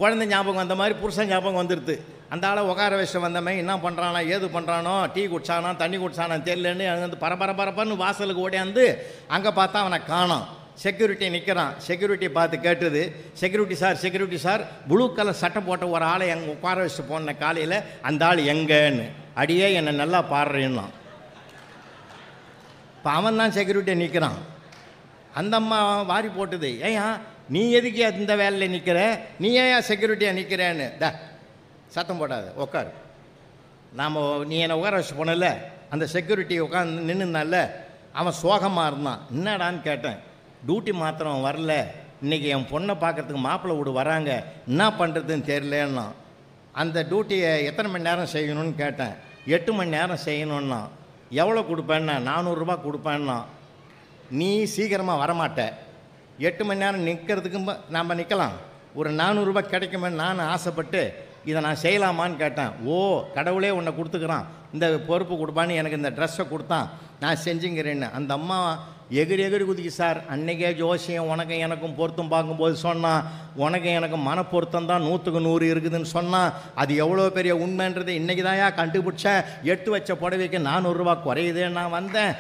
குழந்தை ஞாபகம் வந்த மாதிரி புருஷன் ஞாபகம் வந்துடுது. அந்த ஆளை உட்கார வச்சு வந்தமே என்ன பண்ணுறானோ ஏது பண்ணுறானோ, டீ குடிச்சானோ தண்ணி குடிச்சானோ தெரியலன்னு அங்கே பரபரன்னு வாசலுக்கு ஓடியாந்து அங்கே பார்த்தா அவனை காணோம். செக்யூரிட்டி நிற்கிறான். செக்யூரிட்டி பார்த்து கேட்டுது, செக்யூரிட்டி சார் ப்ளூ கலர் சட்டை போட்ட ஒரு ஆளை எங்கே உட்கார வச்சு போன காலையில், அந்த ஆள் எங்கன்னு. அடியே என்னை நல்லா பாடுறேன்னா. இப்போ அவன் தான் செக்யூரிட்டியை நிற்கிறான். அந்த அம்மா வாரி போட்டுது, ஏயா நீ எதுக்கு இந்த வேலையில் நிற்கிற, நீ ஏன் செக்யூரிட்டியாக நிற்கிறேன்னு. சத்தம் போடாது, உட்காரு. நீ என்னை உட்கார வச்சு போனல, அந்த செக்யூரிட்டி உட்காந்து நின்றுனால அவன் சோகமாக இருந்தான். என்னடான்னு கேட்டேன். டியூட்டி மாத்திரம் வரல, இன்றைக்கி என் பொண்ணை பார்க்குறதுக்கு மாப்பிள்ளை வீடு வராங்க, என்ன பண்ணுறதுன்னு தெரியலன்னா. அந்த டியூட்டியை எத்தனை மணி நேரம் செய்யணும்னு கேட்டேன். 8 மணி நேரம் செய்யணுன்னா. எவ்வளோ கொடுப்பேன்னா 400 ரூபா கொடுப்பேன்னா. நீ சீக்கிரமாக வரமாட்ட, 8 மணி நேரம் நிற்கிறதுக்கு நாம் நிற்கலாம், ஒரு 400 ரூபா கிடைக்குமே நான் ஆசைப்பட்டு இதை நான் செய்யலாமான்னு கேட்டேன். ஓ, கடவுளே உன்னை கொடுத்துக்கிறான், இந்த பொறுப்பு கொடுப்பான்னு எனக்கு இந்த ட்ரெஸ்ஸை கொடுத்தான், நான் செஞ்சுங்கிறேன்னு. அந்த அம்மா எகிரி குதிக்கு, சார் அன்றைக்கே ஜோசியம் உனக்கு எனக்கும் பொருத்தம் பார்க்கும்போது சொன்னான், உனக்கு எனக்கு மன பொருத்தம் தான் 100க்கு 100 இருக்குதுன்னு சொன்னான். அது எவ்வளோ பெரிய உண்மைன்றது இன்றைக்கி தான்யா கண்டுபிடிச்சேன். எடுத்து வச்ச புடவைக்கு 400 ரூபா குறையுதுன்னு நான் வந்தேன்.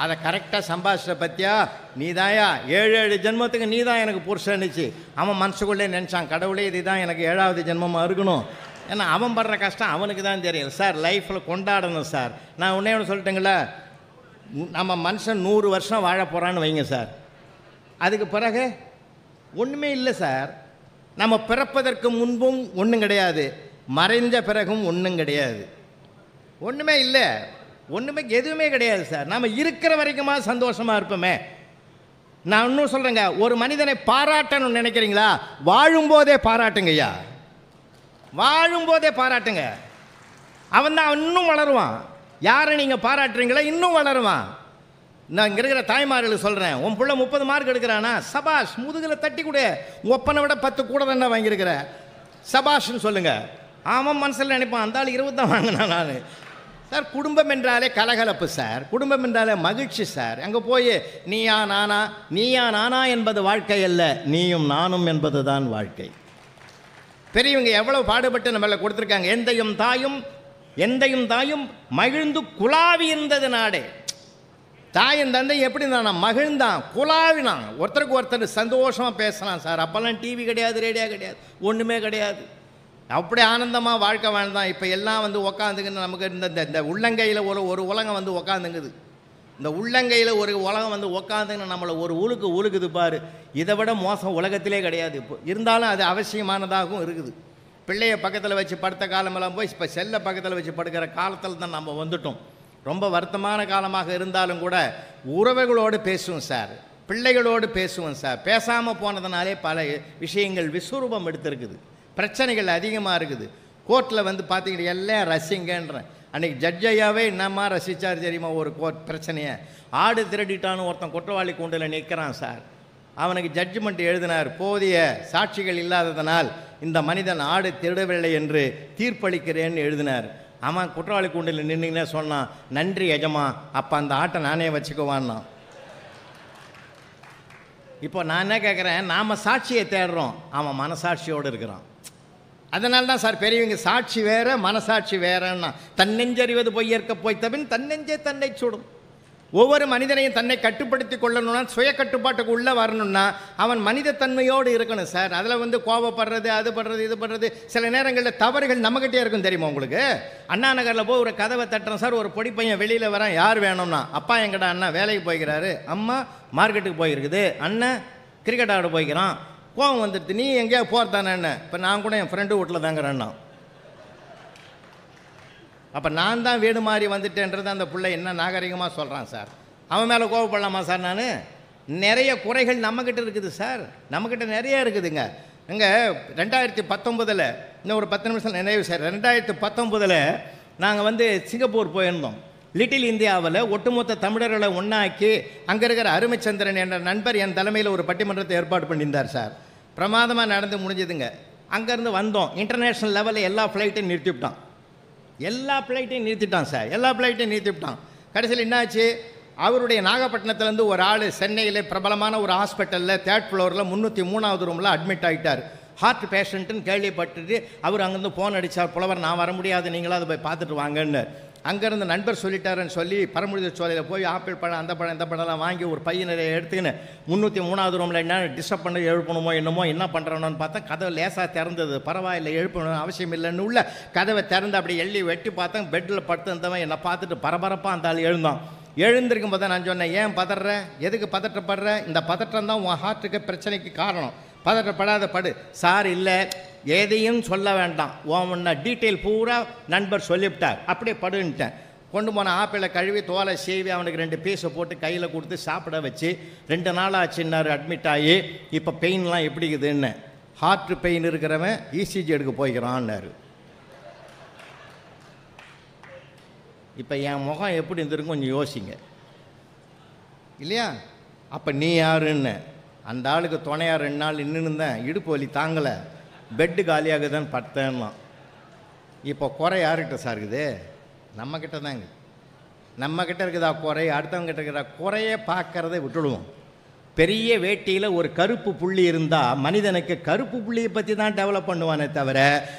அதை கரெக்டாக சம்பாஷிட்ட பற்றியா, நீ தாயா 7 ஜென்மத்துக்கு நீ தான் எனக்கு புருஷன்னுச்சு. அவன் மனசுக்குள்ளே நினச்சான், கடவுளே இது தான் எனக்கு 7வது ஜென்மமாக இருக்கணும். ஏன்னா அவன் படுற கஷ்டம் அவனுக்கு தான் தெரியும். சார் லைஃப்பில் கொண்டாடணும் சார். நான் ஒன்றே ஒன்று சொல்லிட்டேங்களா, நம்ம மனுஷன் 100 வருஷம் வாழ போகிறான்னு வைங்க சார், அதுக்கு பிறகு ஒன்றுமே இல்லை சார். நம்ம பிறப்பதற்கு முன்பும் ஒன்றும் கிடையாது, மறைஞ்ச பிறகும் ஒன்றும் கிடையாது, ஒன்றுமே இல்லை, ஒன்றுமே எதுவுமே கிடையாது சார். நம்ம இருக்கிற வரைக்குமா சந்தோஷமாக இருப்போமே. நான் இன்னும் சொல்கிறேங்க, ஒரு மனிதனை பாராட்டணும்னு நினைக்கிறீங்களா, வாழும்போதே பாராட்டுங்க ஐயா, வாழும்போதே பாராட்டுங்க. அவன் தான் இன்னும் வளருவான். யாரை நீங்கள் பாராட்டுறீங்களா இன்னும் வளருவான். நான் இங்கே இருக்கிற தாய்மார்களுக்கு சொல்கிறேன், உன் பிள்ளை 30 மார்க் எடுக்கிறானா, சபாஷ், முதுகில் தட்டி கொடு. ஒப்பனை விட 10 கூட தானே வாங்கியிருக்கிற, சபாஷ்ன்னு சொல்லுங்கள். அவன் மனசில் நினைப்பான், அந்த ஆள் 20 தான் வாங்கினான் நான். சார் குடும்பம் என்றாலே கலகலப்பு சார், குடும்பம் என்றாலே மகிழ்ச்சி சார். அங்கே போய் நீயா நானா என்பது வாழ்க்கை அல்ல, நீயும் நானும் என்பது தான் வாழ்க்கை. பெரியவங்க எவ்வளோ பாடுபட்டு நம்மள கொடுத்துருக்காங்க. எந்தையும் தாயும் மகிழ்ந்து குழாவி இருந்தது நாடே. தாயும் தந்தை எப்படி நான் மகிழ்ந்தான், குழாவினான், ஒருத்தருக்கு ஒருத்தர் சந்தோஷமாக பேசலாம் சார். அப்போல்லாம் டிவி கிடையாது, ரேடியோ கிடையாது, ஒன்றுமே கிடையாது. அப்படி ஆனந்தமாக வாழ்க்கை வாழ்ந்தான். இப்போ எல்லாம் வந்து உக்காந்துக்குன்னு நமக்கு இந்த உள்ளங்கையில் ஒரு உலகம் வந்து உக்காந்துங்குது. இந்த உள்ளங்கையில் ஒரு உலகம் வந்து உக்காந்துங்கன்னு நம்மளை ஒரு உழுக்குது பாரு. இதை விட மோசம் உலகத்திலே கிடையாது. இப்போ இருந்தாலும் அது அவசியமானதாகவும் இருக்குது. பிள்ளைய பக்கத்தில் வச்சு படுத்த காலமெல்லாம் போய் இப்போ செல்லை பக்கத்தில் வச்சு படுக்கிற காலத்தில் தான் நம்ம வந்துட்டோம். ரொம்ப வருத்தமான காலமாக இருந்தாலும் கூட உறவுகளோடு பேசுவோம் சார், பிள்ளைகளோடு பேசுவோம் சார். பேசாமல் போனதுனாலே பல விஷயங்கள் விஸ்வரூபம் எடுத்திருக்குது, பிரச்சனைகள் அதிகமாக இருக்குது. கோர்ட்டில் வந்து பார்த்தீங்கன்னா எல்லாம் ரசிங்கன்றேன். அன்றைக்கி ஜட்ஜையாவே என்னம்மா ரசித்தார் தெரியுமா ஒரு கோர்ட் பிரச்சனையை. ஆடு திருடிட்டான்னு ஒருத்தன் குற்றவாளி கூண்டில் நிற்கிறான் சார். அவனுக்கு ஜட்ஜ்மெண்ட் எழுதினார், போதிய சாட்சிகள் இல்லாததனால் இந்த மனிதன் ஆடு திருடவில்லை என்று தீர்ப்பளிக்கிறேன்னு எழுதினார். அவன் குற்றவாளி கூண்டில் நின்றுங்கன்னே சொன்னான், நன்றி எஜமா, அப்போ அந்த ஆட்டை நானே வச்சுக்குவான்னா. இப்போ நான் என்ன கேட்குறேன், நாம் சாட்சியை தேடுறோம், அவன் மனசாட்சியோடு இருக்கிறான். அதனால தான் சார் பெரியவங்க சாட்சி வேறு மனசாட்சி வேறன்னா. தன்னெஞ்சறிவது பொய்யற்க போய்த்தபின் தன்னெஞ்சே தன்னை சுடும். ஒவ்வொரு மனிதனையும் தன்னை கட்டுப்படுத்தி கொள்ளணும்னா, சுய கட்டுப்பாட்டுக்கு உள்ளே வரணும்னா அவன் மனித தன்மையோடு இருக்கணும் சார். அதில் வந்து கோபப்படுறது, அது பண்ணுறது, இது பண்ணுறது, சில நேரங்களில் தவறுகள் நம்மகிட்டே இருக்கும் தெரியுமா உங்களுக்கு. அண்ணா நகரில் போய் ஒரு கதவை தட்டுறோம் சார், ஒரு பொடி பையன் வெளியில் வரான், யார் வேணும்னா, அப்பா எங்கடா, அண்ணா வேலைக்கு போய்க்கிறாரு, அம்மா மார்க்கெட்டுக்கு போயிருக்குது, அண்ணன் கிரிக்கெட் ஆட போய்க்கிறான். கோவம் வந்துடுது, நீ எங்கேயா போகிறதானே என்ன. இப்போ நான் கூட என் ஃப்ரெண்டு வீட்டில் தாங்கிறேன்னா, அப்போ நான் தான் வீடு மாறி வந்துட்டேன்றது அந்த பிள்ளை என்ன நாகரிகமாக சொல்கிறான் சார். அவன் மேலே கோவப்படலாமா சார்? நான் நிறைய குறைகள் நம்மக்கிட்ட இருக்குது சார், நம்மக்கிட்ட நிறைய இருக்குதுங்க. இங்கே 2019 இன்னும் ஒரு 10 நிமிஷம் நினைவு சார். 2019 நாங்கள் வந்து சிங்கப்பூர் போயிருந்தோம். லிட்டில் இந்தியாவில் ஒட்டுமொத்த தமிழர்களை ஒன்றாக்கி அங்கே இருக்கிற அருமைச்சந்திரன் என்ற நண்பர் என் தலைமையில் ஒரு பட்டிமன்றத்தை ஏற்பாடு பண்ணியிருந்தார் சார். பிரமாதமாக நடந்து முடிஞ்சதுங்க. அங்கேருந்து வந்தோம், இன்டர்நேஷ்னல் லெவலில் எல்லா ஃப்ளைட்டையும் நிறுத்திவிட்டான், எல்லா ஃப்ளைட்டையும் நிறுத்திட்டான் சார், எல்லா ஃப்ளைட்டையும் நிறுத்திவிட்டான். கடைசியில் என்னாச்சு, அவருடைய நாகப்பட்டினத்துலேருந்து ஒரு ஆள் சென்னையில் பிரபலமான ஒரு ஹாஸ்பிட்டலில் 3rd ஃப்ளோரில் 303வது ரூமில் அட்மிட் ஆகிட்டார். ஹார்ட் பேஷண்ட்டுன்னு கேள்விப்பட்டுட்டு அவர் அங்கேருந்து ஃபோன் அடித்தார், புலவர் நான் வர முடியாது, நீங்களாவது போய் பார்த்துட்டு வாங்கன்னு. அங்கேருந்து நண்பர் சொல்லிட்டாருன்னு சொல்லி பரமுடித சோலையில் போய் ஆப்பிள் பழம் அந்த பழம் இந்த பழம்லாம் வாங்கி ஒரு பையன் நிறைய எடுத்துக்கின்னு 303வது ரூமில் என்ன டிஸ்டர்ப் பண்ணி எழுப்பணுமோ என்னமோ என்ன பண்ணுறோன்னு பார்த்தா கதவை லேசாக திறந்தது. பரவாயில்லை, எழுப்பணும் அவசியம் இல்லைன்னு உள்ள கதவை திறந்து அப்படி எள்ளி வெட்டி பார்த்தா பெட்டில் படுத்துருந்தவன் என்னை பார்த்துட்டு பரபரப்பாக அந்த ஆள் எழுந்தான். எழுந்திருக்கும் போது நான் சொன்னேன், ஏன் பதற, எதுக்கு பதற்றப்படுற, இந்த பதற்றம் தான் உன் ஹார்ட்டுக்கு பிரச்சனைக்கு காரணம், பதற்றப்படாத படு. சார் இல்லை, எதையும் சொல்ல வேண்டாம், உன்ன டீட்டெயில் பூரா நண்பர் சொல்லிவிட்டார், அப்படியே படுன்ட்டேன். கொண்டு போன ஆப்பிளை கழுவி தோலை சீவி அவனுக்கு 2 பீஸை போட்டு கையில் கொடுத்து சாப்பிட வச்சு 2 நாள் ஆச்சுன்னாரு அட்மிட் ஆகி. இப்போ பெயின்லாம் எப்படி இருக்குதுன்னு, ஹார்ட் பெயின் இருக்கிறவன் இசிஜி எடுக்க போய்க்கிறான்னாரு. இப்போ என் முகம் எப்படி இருந்திருக்கும் கொஞ்சம் யோசிங்க இல்லையா? அப்போ நீ யாருன்னு அந்த ஆளுக்கு துணையாக 2 நாள் நின்றுருந்தேன், இடுப்பு வலி தாங்கலை, பெட்டு காலியாகுதுன்னு படுத்தேன்னா. இப்போ குறை யார்கிட்ட சார் இருக்குது? நம்மக்கிட்ட தாங்க. நம்மக்கிட்ட இருக்குதா குறை? அடுத்தவங்ககிட்ட இருக்கிற குறையே பார்க்கறதை விட்டுடுவோம். பெரிய வேட்டியில் ஒரு கருப்பு புள்ளி இருந்தால் மனிதனுக்கு கருப்பு புள்ளியை பற்றி தான் டெவலப் பண்ணுவானே தவிர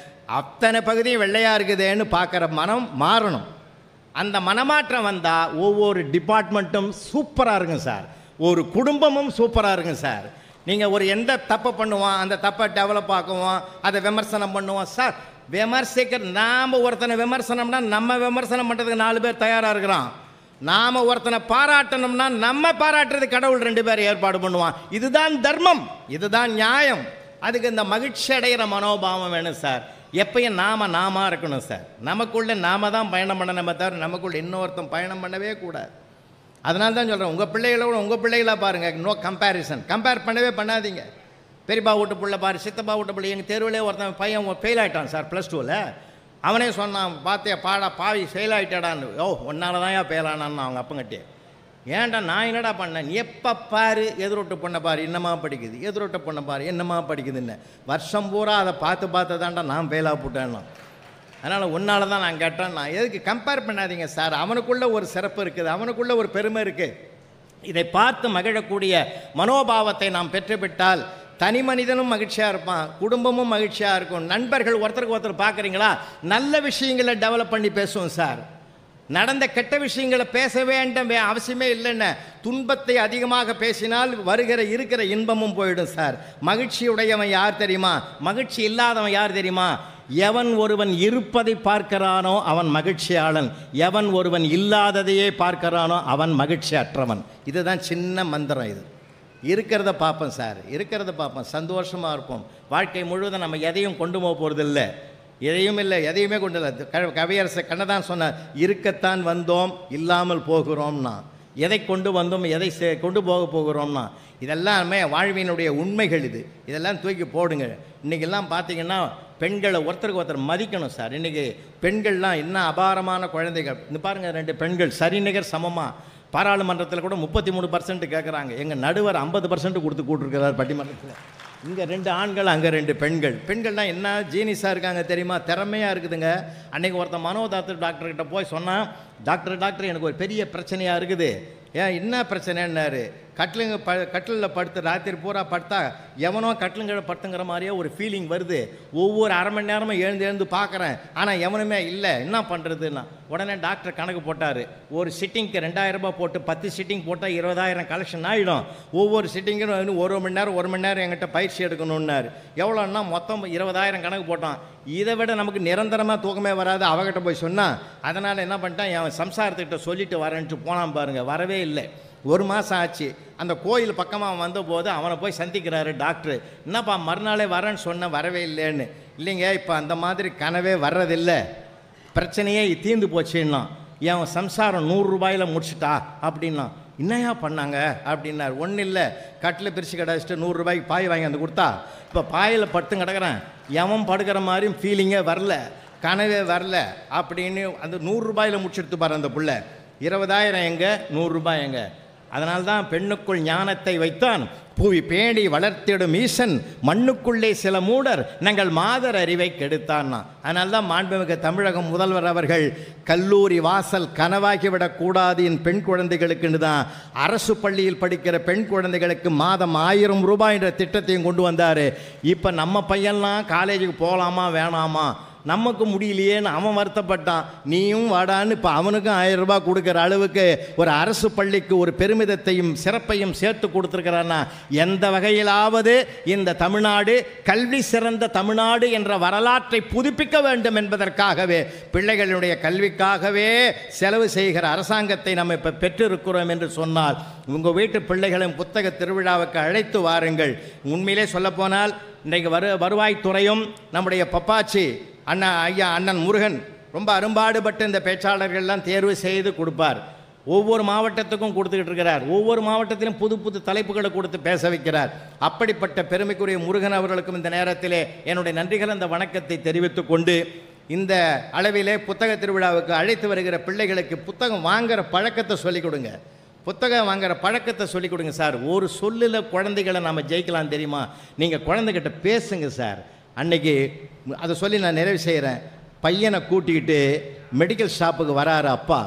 அத்தனை பகுதியும் வெள்ளையாக இருக்குதுன்னு பார்க்குற மனம் மாறணும். அந்த மனமாற்றம் வந்தால் ஒவ்வொரு டிபார்ட்மெண்ட்டும் சூப்பராக இருக்கும் சார், ஒரு குடும்பமும் சூப்பராக இருக்கும் சார். நீங்கள் ஒரு எந்த தப்பை பண்ணுவோம், அந்த தப்பை டெவலப் ஆக்குவோம், அதை விமர்சனம் பண்ணுவோம் சார். நாம் ஒருத்தனை விமர்சனம்னா நம்ம விமர்சனம் பண்ணுறதுக்கு 4 பேர் தயாராக இருக்கிறோம். நாம் ஒருத்தனை பாராட்டணும்னா நம்ம பாராட்டுறது கடவுள் 2 பேர் ஏற்பாடு பண்ணுவான். இதுதான் தர்மம், இதுதான் நியாயம். அதுக்கு இந்த மகிழ்ச்சி அடைகிற மனோபாவம் வேணும் சார். எப்பயும் நாம இருக்கணும் சார். நமக்குள்ளே நாம தான் பயணம் பண்ணணுமே தவிர நமக்குள்ளே இன்னொருத்தன் பயணம் பண்ணவே கூடாது. அதனால தான் சொல்கிறேன், உங்கள் பிள்ளைகளோட உங்கள் பிள்ளைகளாக பாருங்கள், நோ கம்பேரிசன். கம்பேர் பண்ணவே பண்ணாதீங்க. பெரியப்பா வீட்டு பிள்ளை பாரு, சித்தப்பா வீட்டு பிள்ளை. எங்கள் தெருவிலே ஒருத்தன் பையன் ஃபெயில் ஆகிட்டான் சார் +2ல். அவனே சொன்னான், பார்த்தே பாடா பாவி ஃபெயில் ஆகிட்டாடான்னு. ஒன்னால தான் ஃபெயில் ஆனான்னு அவங்க அப்பங்கட்டே. ஏன்டா நான் என்னடா பண்ணேன், எப்போ பாரு எதிரொட்டு பொண்ணை பாரு என்னமா படிக்குது, எதிரொட்ட பொண்ணை பாரு என்னமா படிக்குதுன்னு வருஷம் பூரா அதை பார்த்து தான்டா நான் ஃபெயிலாக போட்டேன்னா. அதனால் ஒன்றால் தான் நான் கேட்டேன், நான் எதுக்கு கம்பேர் பண்ணாதீங்க சார். அவனுக்குள்ளே ஒரு சிறப்பு இருக்குது, அவனுக்குள்ளே ஒரு பெருமை இருக்குது. இதை பார்த்து மகிழக்கூடிய மனோபாவத்தை நாம் பெற்றுவிட்டால் தனி மனிதனும் மகிழ்ச்சியாக இருப்பான், குடும்பமும் மகிழ்ச்சியாக இருக்கும். நண்பர்கள் ஒருத்தருக்கு ஒருத்தர் பார்க்குறீங்களா, நல்ல விஷயங்களை டெவலப் பண்ணி பேசுவோம் சார். நடந்த கெட்ட விஷயங்களை பேச வேண்டும் அவசியமே இல்லைன்னு. துன்பத்தை அதிகமாக பேசினால் இருக்கிற இன்பமும் போயிடும் சார். மகிழ்ச்சியுடையவன் யார் தெரியுமா? மகிழ்ச்சி இல்லாதவன் யார் தெரியுமா? எவன் ஒருவன் இருப்பதை பார்க்கிறானோ அவன் மகிழ்ச்சியாளன், எவன் ஒருவன் இல்லாததையே பார்க்கிறானோ அவன் மகிழ்ச்சி அற்றவன். இதுதான் சின்ன மந்திரம். இது இருக்கிறத பார்ப்போம் சார், இருக்கிறத பார்ப்போம், சந்தோஷமாக இருப்போம். வாழ்க்கை முழுவதும் நம்ம எதையும் கொண்டு போக போகிறதில்லை, எதையும் இல்லை, எதையுமே கொண்டு இல்லை. கவியரசர் கண்ணதான் சொன்னார், இருக்கத்தான் வந்தோம் இல்லாமல் போகிறோம்னா. எதை கொண்டு வந்தோம், எதை கொண்டு போகிறோம்னா, இதெல்லாமே வாழ்வினுடைய உண்மைகள். இதெல்லாம் தூக்கி போடுங்க. இன்றைக்கெல்லாம் பார்த்தீங்கன்னா பெண்களை ஒருத்தருக்கு ஒருத்தர் மதிக்கணும் சார். இன்றைக்கி பெண்கள்லாம் என்ன அபாரமான குழந்தைகள். இந்த பாருங்கள், 2 பெண்கள் சரிநிகர் சமமாக பாராளுமன்றத்தில் கூட 33% கேட்குறாங்க. எங்கள் நடுவர் 50% கொடுத்து கூட்டிருக்கிறார் பட்டிமன்றத்தில். இங்கே 2 ஆண்கள், அங்கே 2 பெண்கள். பெண்கள்லாம் என்ன ஜீனிஸாக இருக்காங்க தெரியுமா, திறமையாக இருக்குதுங்க. அன்றைக்கி ஒருத்தன் டாக்டர்கிட்ட போய் சொன்னால், டாக்டர் எனக்கு ஒரு பெரிய பிரச்சனையாக இருக்குது. ஏன் என்ன பிரச்சனைன்னாரு, கட்டிலில் படுத்து ராத்திரி பூரா படுத்தா எவனோ கட்டிலுங்கீழே படுத்துங்கிற மாதிரியே ஒரு ஃபீலிங் வருது. ஒவ்வொரு அரை மணி நேரமும் எழுந்து பார்க்குறேன், ஆனால் எவனுமே இல்லை, என்ன பண்ணுறதுன்னா. உடனே டாக்டர் கணக்கு போட்டார். ஒரு சிட்டிங்க்கு 2000 ரூபாய் போட்டு 10 சிட்டிங் போட்டால் 20,000 கலெக்ஷன் ஆகிடும். ஒவ்வொரு சிட்டிங்கும் 1 மணி நேரம் என்கிட்ட பயிற்சி எடுக்கணுன்னாரு. எவ்வளோன்னா மொத்தம் 20,000 கணக்கு போட்டான். இதை விட நமக்கு நிரந்தரமாக தூக்கமே வராது. அவகிட்ட போய் சொன்னான். அதனால் என்ன பண்ணிட்டான், என் சம்சாரத்துக்கிட்ட சொல்லிட்டு வரேன்ட்டு போனான் பாருங்கள். வரவே இல்லை. 1 மாதம் ஆச்சு. அந்த கோயில் பக்கமாக வந்தபோது அவனை போய் சந்திக்கிறாரு டாக்டர். என்னப்பா மறுநாளே வரேன்னு சொன்ன, வரவே இல்லைன்னு. இல்லைங்க, இப்போ அந்த மாதிரி கனவே வர்றதில்லை, பிரச்சனையே தீர்ந்து போச்சுன்னா. என் சம்சாரம் 100 ரூபாயில் முடிச்சுட்டா அப்படின்னா. என்னையா பண்ணாங்க அப்படின்னார். ஒன்றும் இல்லை, கட்டில் பிரித்து கிடச்சிட்டு 100 ரூபாய்க்கு பாய் வாங்கி வந்து கொடுத்தா. இப்போ பாயில் படுத்து கிடக்கிறேன், எவன் படுக்கிற மாதிரியும் ஃபீலிங்கே வரல, கனவே வரல அப்படின்னு. அந்த 100 ரூபாயில் முடிச்சுட்டு பாரு அந்த பிள்ளை. 20,000 எங்கே, 100 ரூபாய் எங்கே? அதனால்தான் பெண்ணுக்குள் ஞானத்தை வைத்தான் புவி பேணி வளர்த்திடும் ஈசன், மண்ணுக்குள்ளே சில மூடர் நாங்கள் மாதர் அறிவை கெடுத்தான்னா. அதனால்தான் மாண்புமிகு தமிழகம் முதல்வர் அவர்கள் கல்லூரி வாசல் கனவாகிவிடக்கூடாது என் பெண் குழந்தைகளுக்குன்னு தான் அரசு பள்ளியில் படிக்கிற பெண் குழந்தைகளுக்கு மாதம் 1000 ரூபாய் என்ற திட்டத்தையும் கொண்டு வந்தார். இப்போ நம்ம பையன்லாம் காலேஜுக்கு போகலாமா வேணாமா, நமக்கு முடியலையேன்னு அவன் வருத்தப்பட்டான். நீயும் வாடான்னு இப்போ அவனுக்கும் 1000 ரூபாய் கொடுக்குற அளவுக்கு ஒரு அரசு பள்ளிக்கு ஒரு பெருமிதத்தையும் சிறப்பையும் சேர்த்து கொடுத்துருக்கிறான்னா எந்த வகையிலாவது இந்த தமிழ்நாடு கல்வி சிறந்த தமிழ்நாடு என்ற வரலாற்றை புதுப்பிக்க வேண்டும் என்பதற்காகவே பிள்ளைகளுடைய கல்விக்காகவே செலவு செய்கிற அரசாங்கத்தை நம்ம இப்போ பெற்றிருக்கிறோம் என்று சொன்னால் உங்கள் வீட்டு பிள்ளைகளும் புத்தக திருவிழாவுக்கு அழைத்து வாருங்கள். உண்மையிலே சொல்லப்போனால் இன்றைக்கு வருவாய்த்துறையும் நம்முடைய பப்பாச்சி அண்ணன் முருகன் ரொம்ப அரும்பாடுபட்டு இந்த பேச்சாளர்கள்லாம் தேர்வு செய்து கொடுப்பார். ஒவ்வொரு மாவட்டத்துக்கும் கொடுத்துக்கிட்டு இருக்கிறார். ஒவ்வொரு மாவட்டத்திலும் புது புது தலைப்புகளை கொடுத்து பேச வைக்கிறார். அப்படிப்பட்ட பெருமைக்குரிய முருகன் அவர்களுக்கும் இந்த நேரத்திலே என்னுடைய நன்றிகள் அந்த வணக்கத்தை தெரிவித்து கொண்டு இந்த அளவிலே புத்தக திருவிழாவுக்கு அழைத்து வருகிற பிள்ளைகளுக்கு புத்தகம் வாங்குகிற பழக்கத்தை சொல்லிக் கொடுங்க. புத்தகம் வாங்குகிற பழக்கத்தை சொல்லிக் கொடுங்க சார். ஒரு சொல்லில் குழந்தைகளை நம்ம ஜெயிக்கலாம் தெரியுமா? நீங்கள் குழந்தைகிட்ட பேசுங்க சார். அன்னைக்கு அதை சொல்லி நான் நிறைவு செய்கிறேன். பையனை கூட்டிக்கிட்டு மெடிக்கல் ஷாப்புக்கு வராரு அப்பா.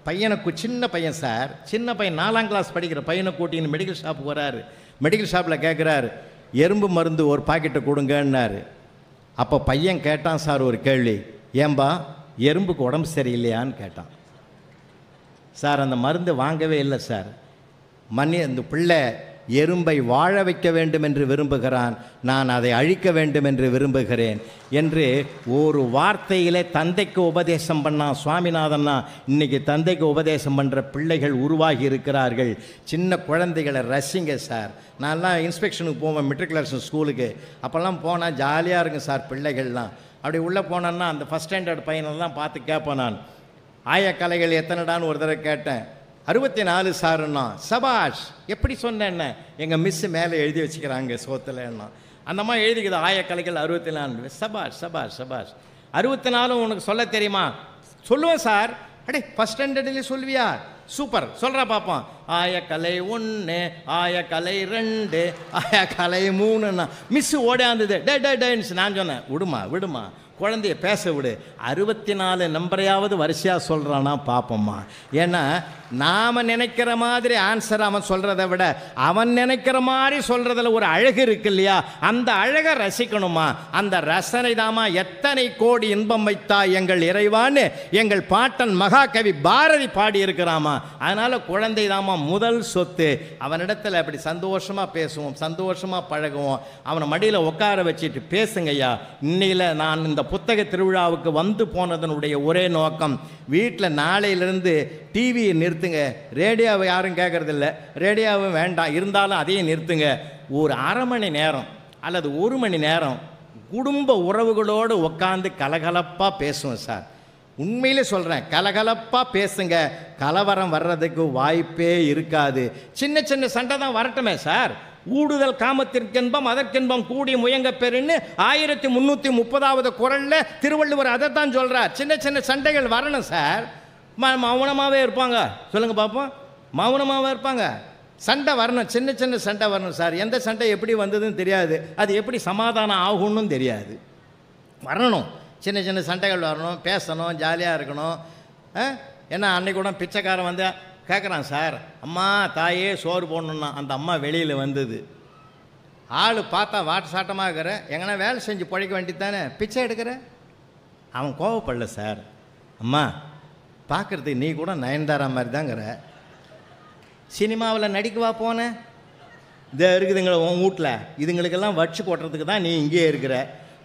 பையனுக்கு சின்ன பையன் சார், சின்ன பையன் 4ஆம் கிளாஸ் படிக்கிற பையனை கூட்டின்னு மெடிக்கல் ஷாப்புக்கு வராரு. மெடிக்கல் ஷாப்பில் கேட்குறாரு, எறும்பு மருந்து ஒரு பாக்கெட்டை கொடுங்கன்னாரு. அப்போ பையன் கேட்டான் சார் ஒரு கேள்வி, ஏன்பா எறும்புக்கு உடம்பு சரியில்லையான்னு கேட்டான் சார். அந்த மருந்து வாங்கவே இல்லை சார். அந்த பிள்ளை எறும்பை வாழ வைக்க வேண்டும் என்று விரும்புகிறான், நான் அதை அழிக்க வேண்டும் என்று விரும்புகிறேன் என்று ஒரு வார்த்தையிலே தந்தைக்கு உபதேசம் பண்ணான் சுவாமிநாதன்னா. இன்றைக்கி தந்தைக்கு உபதேசம் பண்ணுற பிள்ளைகள் உருவாகி இருக்கிறார்கள். சின்ன குழந்தைகளை ரசிங்க சார். நான்லாம் இன்ஸ்பெக்ஷனுக்கு போவேன் மெட்ரிகுலேஷன் ஸ்கூலுக்கு. அப்போல்லாம் போனால் ஜாலியாக இருக்கும் சார் பிள்ளைகள்லாம். அப்படி உள்ளே போனேன்னா அந்த ஃபஸ்ட் ஸ்டாண்டர்ட் பையனெல்லாம் பார்த்து கேட்பேன் நான், ஆயக்கலைகள் எத்தனைடான்னு ஒரு தடவை கேட்டேன். 64 சாருன்னா. சபாஷ், எப்படி சொன்னேன்ன? எங்கள் மிஸ்ஸு மேலே எழுதி வச்சுக்கிறாங்க சோத்துலன்னா. அந்தம்மா எழுதிக்குது ஆயக்கலைகள் 64. சபாஷ் சபாஷ் சபாஷ். 64 உனக்கு சொல்ல தெரியுமா? சொல்லுவேன் சார். அடே ஃபஸ்ட் ஸ்டாண்டர்ட்லேயே சொல்லுவியா? சூப்பர், சொல்கிறா பார்ப்போம். ஆயக்கலை 1, ஆயக்கலை 2, ஆயக்கலை 3ன்னா மிஸ்ஸு ஓடாந்தது. டேன்னு நான் சொன்னேன், விடுமா குழந்தைய பேச விடு. 64 நம்பரையாவது வரிசையாக சொல்கிறானா பார்ப்போம்மா. ஏன்னா நாம் நினைக்கிற மாதிரி ஆன்சர் அவன் சொல்கிறத விட அவன் நினைக்கிற மாதிரி சொல்கிறதுல ஒரு அழகு இருக்கு இல்லையா? அந்த அழகை ரசிக்கணுமா? அந்த ரசனை தாமா எத்தனை கோடி இன்பம் வைத்தா எங்கள் இறைவான்னு எங்கள் பாட்டன் மகாகவி பாரதி பாடி இருக்கிறாமா. அதனால் குழந்தை தாமா முதல் சொத்து. அவனிடத்தில் அப்படி சந்தோஷமாக பேசுவோம், சந்தோஷமாக பழகுவோம். அவனை மடியில் உட்கார வச்சுட்டு பேசுங்கய்யா. இன்னையில் நான் இந்த புத்தக திருவிழாவுக்கு வந்து போனதனுடைய ஒரே நோக்கம், வீட்டில் நாளையிலிருந்து டிவியை நிறுத்துங்க. ரேடியோவை யாரும் கேட்குறதில்ல, ரேடியோவும் வேண்டாம், இருந்தாலும் அதையும் நிறுத்துங்க. ஒரு அரை மணி நேரம் அல்லது 1 மணி நேரம் குடும்ப உறவுகளோடு உட்காந்து கலகலப்பாக பேசுவோம் சார். உண்மையிலே சொல்கிறேன், கலகலப்பாக பேசுங்க. கலவரம் வர்றதுக்கு வாய்ப்பே இருக்காது. சின்ன சின்ன சண்டை தான் வரட்டுமே சார். ஊடுதல் காமத்திற்கென்பம் அதற்கென்பம் கூடி முயங்க பெருன்னு 1330வது குறளில் திருவள்ளுவர் அதை தான் சொல்கிறார். சின்ன சின்ன சண்டைகள் வரணும் சார். மௌனமாகவே இருப்பாங்க. சொல்லுங்கள் பார்ப்போம். மௌனமாகவே இருப்பாங்க. சண்டை வரணும், சின்ன சின்ன சண்டை வரணும் சார். எந்த சண்டை எப்படி வந்ததுன்னு தெரியாது, அது எப்படி சமாதானம் ஆகும்னு தெரியாது. வரணும், சின்ன சின்ன சண்டைகள் வரணும், பேசணும், ஜாலியாக இருக்கணும். ஏன்னா அன்னைக்கு கூட பிச்சைக்காரன் வந்து கேட்குறான் சார், அம்மா தாயே சோறு போடணுன்னா. அந்த அம்மா வெளியில் வந்தது. ஆள் பார்த்தா வாட்டு சாட்டமாக இருக்கிற, எங்கன்னா வேலை செஞ்சு பழைக்க வேண்டியது தானே, பிச்சை எடுக்கிற. அவன் கோவப்படல சார். அம்மா பார்க்குறதுக்கு நீ கூட நயன்தாரா மாதிரி தாங்கிற, சினிமாவில் நடிக்கவா போனேன்? இதை இருக்குதுங்கள உன் வீட்டில், இதுங்களுக்கெல்லாம் வடிச்சு கொட்டுறதுக்கு தான் நீ இங்கேயே இருக்கிற.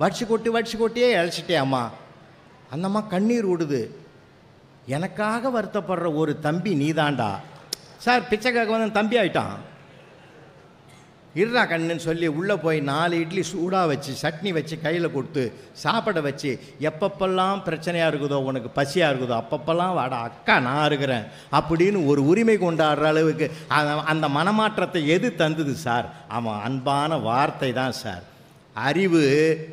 வடிச்சு கொட்டியே இழைச்சிட்டே அம்மா. அந்த அம்மா கண்ணீர் விடுது. எனக்காக வருத்தப்படுற ஒரு தம்பி நீதாண்டா சார். பிச்சைக்காக வந்து தம்பி ஆயிட்டான். இருடா கண்ணுன்னு சொல்லி உள்ளே போய் 4 இட்லி சூடாக வச்சு சட்னி வச்சு கையில் கொடுத்து சாப்பிட வச்சு, எப்பப்பெல்லாம் பிரச்சனையாக இருக்குதோ, உனக்கு பசியாக இருக்குதோ, அப்பப்பெல்லாம் வாடா அக்கா நான் இருக்கிறேன் அப்படின்னு ஒரு உரிமை கொண்டாடுற அளவுக்கு அந்த மனமாற்றத்தை எது தந்தது சார்? அவன் அன்பான வார்த்தை தான் சார். அறிவு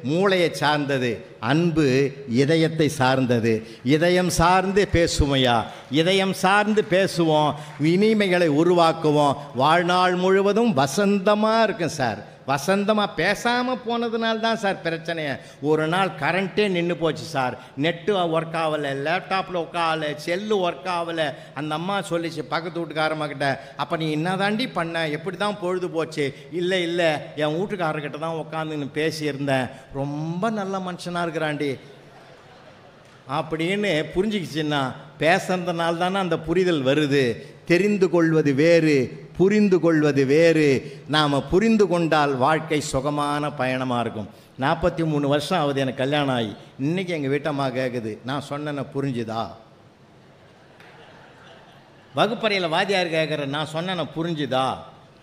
மூளையை சார்ந்தது, அன்பு இதயத்தை சார்ந்தது. இதயம் சார்ந்து பேசுமையா, இதயம் சார்ந்து பேசுவோம், இனிமைகளை உருவாக்குவோம். வாழ்நாள் முழுவதும் வசந்தமாக இருக்கும் சார். வசந்தமாக பேசாமல் போனதுனால தான் சார் பிரச்சனையை. ஒரு நாள் கரண்ட்டே நின்று போச்சு சார். நெட்டு ஒர்க் ஆகலை, லேப்டாப்பில் ஒர்க் ஆகலை, செல்லு ஒர்க் ஆகலை. அந்த அம்மா சொல்லிச்சு பக்கத்து வீட்டுக்காரம்மாக்கிட்ட, அப்போ நீ என்ன தாண்டி பண்ண, எப்படி தான் பொழுது போச்சு? இல்லை என் வீட்டுக்காரர்கிட்ட தான் உட்காந்துன்னு பேசியிருந்தேன். ரொம்ப நல்ல மனுஷனாக இருக்கிறாண்டி. அப்படின்னு புரிஞ்சுக்கிச்சின்னா பேசுறதுனால தானே அந்த புரிதல் வருது. தெரிந்து கொள்வது வேறு, புரிந்து கொள்வது வேறு. நாம் புரிந்து கொண்டால் வாழ்க்கை சுகமான பயணமாக இருக்கும். 43 வருஷம் ஆகுது எனக்கு கல்யாணம் ஆகி. இன்றைக்கி எங்கள் வீட்டம்மா கேட்குது, நான் சொன்னேன்னு புரிஞ்சுதா? வகுப்பறையில் வாத்தியார் கேட்குற, நான் சொன்னேன்னு புரிஞ்சுதா?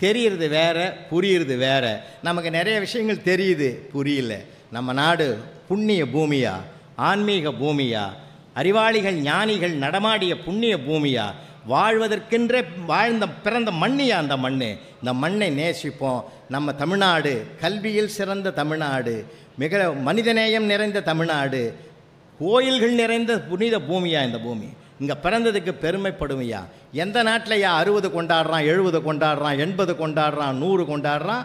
தெரியுறது வேற, புரியுறது வேற. நமக்கு நிறைய விஷயங்கள் தெரியுது, புரியல. நம்ம நாடு புண்ணிய பூமியா, ஆன்மீக பூமியா, அறிவாளிகள் ஞானிகள் நடமாடிய புண்ணிய பூமியா, வாழ்வதற்கென்ற பிறந்த மண்ணியா அந்த மண்? இந்த மண்ணை நேசிப்போம். நம்ம தமிழ்நாடு கல்வியில் சிறந்த தமிழ்நாடு, மிக மனிதநேயம் நிறைந்த தமிழ்நாடு, கோயில்கள் நிறைந்த புனித பூமியா இந்த பூமி. இங்கே பிறந்ததுக்கு பெருமைப்படுமையா? எந்த நாட்டிலையா 60 கொண்டாடுறான், 70 கொண்டாடுறான், 80 கொண்டாடுறான், 100 கொண்டாடுறான்?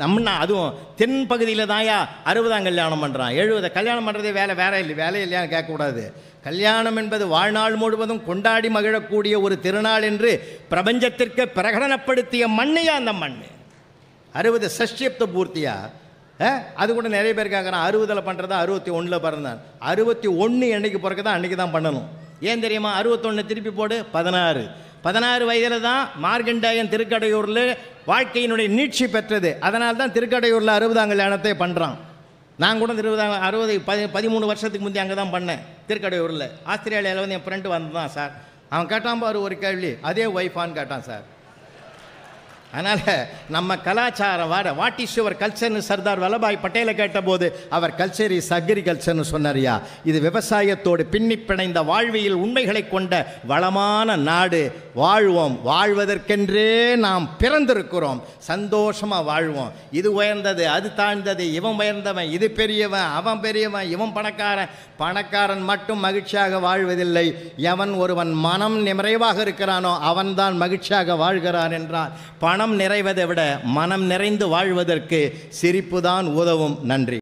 நம்ம அதுவும் தென் பகுதியில் தான்யா 60ஆம் கல்யாணம் பண்ணுறான், 70. கல்யாணம் பண்ணுறதே வேலை இல்லையான்னு கேட்கக்கூடாது. கல்யாணம் என்பது வாழ்நாள் முழுவதும் கொண்டாடி மகிழக்கூடிய ஒரு திருநாள் என்று பிரபஞ்சத்திற்கு பிரகடனப்படுத்திய மண்ணையா அந்த மண். 60 சஷ்டியப்த பூர்த்தியா? அது கூட நிறைய பேர் கேட்குறான், 60ல் பண்ணுறதா 61ல் பிறந்தான். 61 என்னைக்கு பிறக்குதோ அன்றைக்கி தான் பண்ணணும். ஏன் தெரியுமா? 61 திருப்பி போடு 16 வயதில் தான் மார்கண்டாயன் திருக்கடையூரில் வாழ்க்கையினுடைய நீட்சி பெற்றது. அதனால தான் திருக்கடையூரில் 60ஆம் கல்யாணத்தை பண்ணுறான். நான் கூட 13 வருஷத்துக்கு முந்தைய அங்கே தான் பண்ணேன், திருக்கடையூரில். ஆஸ்திரேலியாவில் வந்து என் ஃப்ரெண்டு வந்தான் சார். அவன் கேட்டான் பாரு ஒரு கேள்வி, அதே ஒய்ஃபான்னு கேட்டான் சார். அதனால் நம்ம கலாச்சாரம் வாட் இஸ் யுவர் கல்ச்சர்னு சர்தார் வல்லபாய் பட்டேலை கேட்டபோது அவர் கல்ச்சர் இஸ் அக்ரிகல்ச்சர்னு சொன்னாரியா. இது விவசாயத்தோடு பின்னி பிணைந்த வாழ்வியல் உண்மைகளை கொண்ட வளமான நாடு. வாழ்வோம், வாழ்வதற்கென்றே நாம் பிறந்திருக்கிறோம். சந்தோஷமாக வாழ்வோம். இது உயர்ந்தது, அது தாழ்ந்தது, இவன் உயர்ந்தவன், இது பெரியவன், அவன் பெரியவன், இவன் பணக்காரன் மட்டும் மகிழ்ச்சியாக வாழ்வதில்லை. எவன் ஒருவன் மனம் நிறைவாக இருக்கிறானோ அவன்தான் மகிழ்ச்சியாக வாழ்கிறான் என்றார். பணம் நிறைவதை விட மனம் நிறைந்து வாழ்வதற்கு சிரிப்புதான் உதவும். நன்றி.